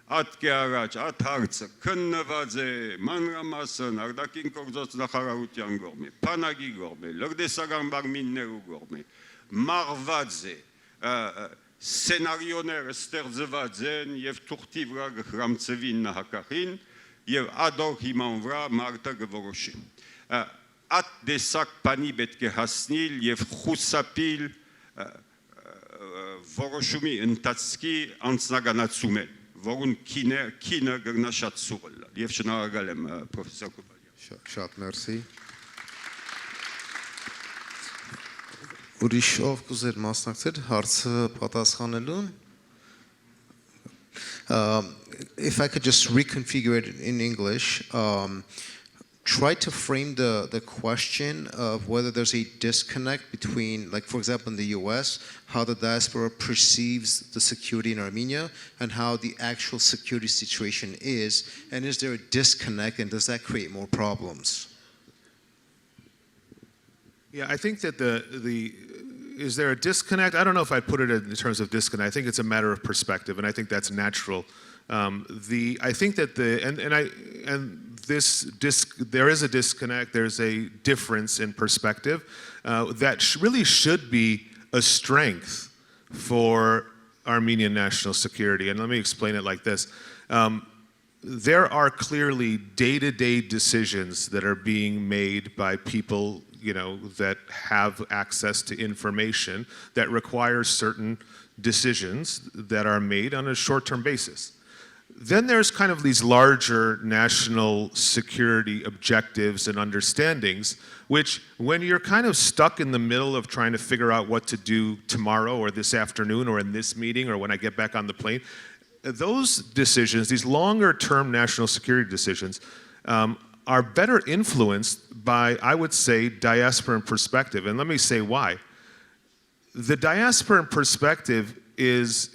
Ատկե առաջ այդ հարցը քննված է մանրամասն արտաքին գործոց նախարարության կողմի, բանակի կողմի, լրտեսական մարմիններու կողմի, մարված է սցենարիոները ստեղծված են եւ թուղթի վրա կհրամցվին նահակախին եւ ադոր հիման վրա մարդը կորոշի այդ դեսակ բանի պետք է հասնել եւ խուսափիլ որոշումի ընթացքի անձնականացումել որուն քինը գտնա շատ սուղլ եւ շնորհակալ եմ պրոֆեսոր Kopalyan շատ մերսի ուրիշ ով կուզեր մասնակցել հարցը պատասխանելուն if I could just reconfigure it in English try to frame the question of whether there's a disconnect between, like, for example, in the US, how the diaspora perceives the security in Armenia and how the actual security situation is, and is there a disconnect, and does that create more problems? Yeah, I think that is there a disconnect? I don't know if I'd put it in terms of disconnect. I think it's a matter of perspective, and I think that's natural. I think that there is a disconnect. There's a difference in perspective that really should be a strength for Armenian national security. And let me explain it like this. There are clearly day-to-day decisions that are being made by people, you know, that have access to information that requires certain decisions that are made on a short-term basis. then there's kind of these larger national security objectives and understandings, which when you're kind of stuck in the middle of trying to figure out what to do tomorrow or this afternoon or in this meeting or when I get back on the plane, those decisions, these longer term national security decisions, are better influenced by, I would say, diasporan perspective. And let me say why. The diasporan perspective is,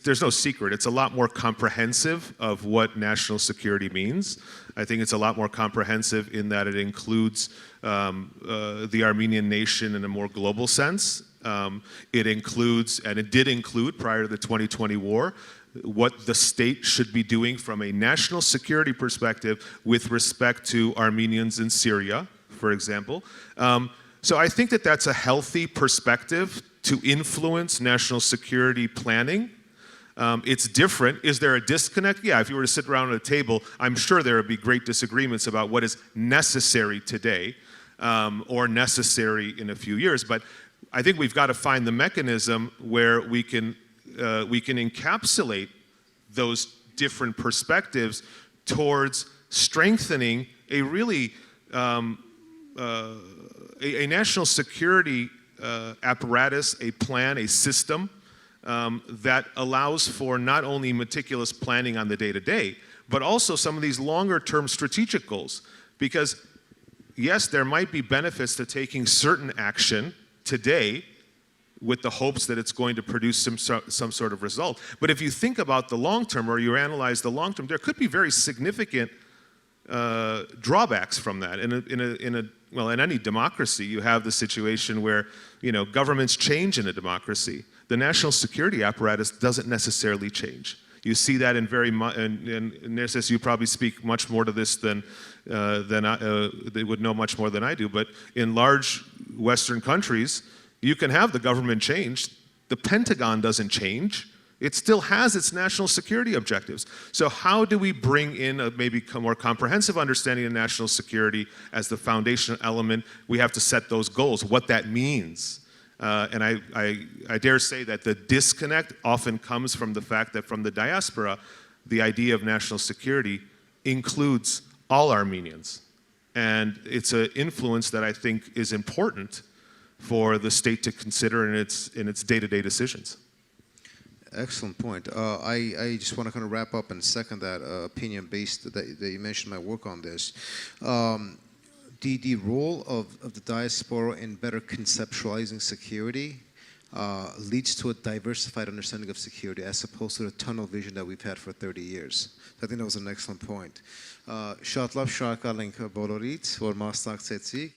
there's no secret. It's a lot more comprehensive of what national security means. I think it's a lot more comprehensive in that it includes the Armenian nation in a more global sense. It includes, and it did include prior to the 2020 war, what the state should be doing from a national security perspective with respect to Armenians in Syria, for example. So I think that that's a healthy perspective to influence national security planning. It's different. Is there a disconnect? Yeah, if you were to sit around at a table, I'm sure there would be great disagreements about what is necessary today or necessary in a few years. But I think we've got to find the mechanism where we can encapsulate those different perspectives towards strengthening a really a national security apparatus, a plan, a system that allows for not only meticulous planning on the day-to-day, but also some of these longer-term strategic goals. Because yes, there might be benefits to taking certain action today with the hopes that it's going to produce some sort of result. But if you think about the long term, or you analyze the long term, there could be very significant drawbacks from that. In any democracy, you have the situation where governments change in a democracy. The national security apparatus doesn't necessarily change. You see that in Nerses, you probably speak much more to this than they would know much more than I do. But in large Western countries, you can have the government change. The Pentagon doesn't change. It still has its national security objectives. So how do we bring in a maybe more comprehensive understanding of national security as the foundational element? We have to set those goals, what that means. And I dare say that the disconnect often comes from the fact that from the diaspora, the idea of national security includes all Armenians. And it's an influence that I think is important for the state to consider in its day-to-day decisions. Excellent point. I just want to kind of wrap up and second that opinion based that you mentioned my work on this. The role of the diaspora in better conceptualizing security leads to a diversified understanding of security as opposed to the tunnel vision that we've had for 30 years. So I think that was an excellent point. Շատ լավ շնորհակալ ենք բոլորիդ, որ մասնակցեցիք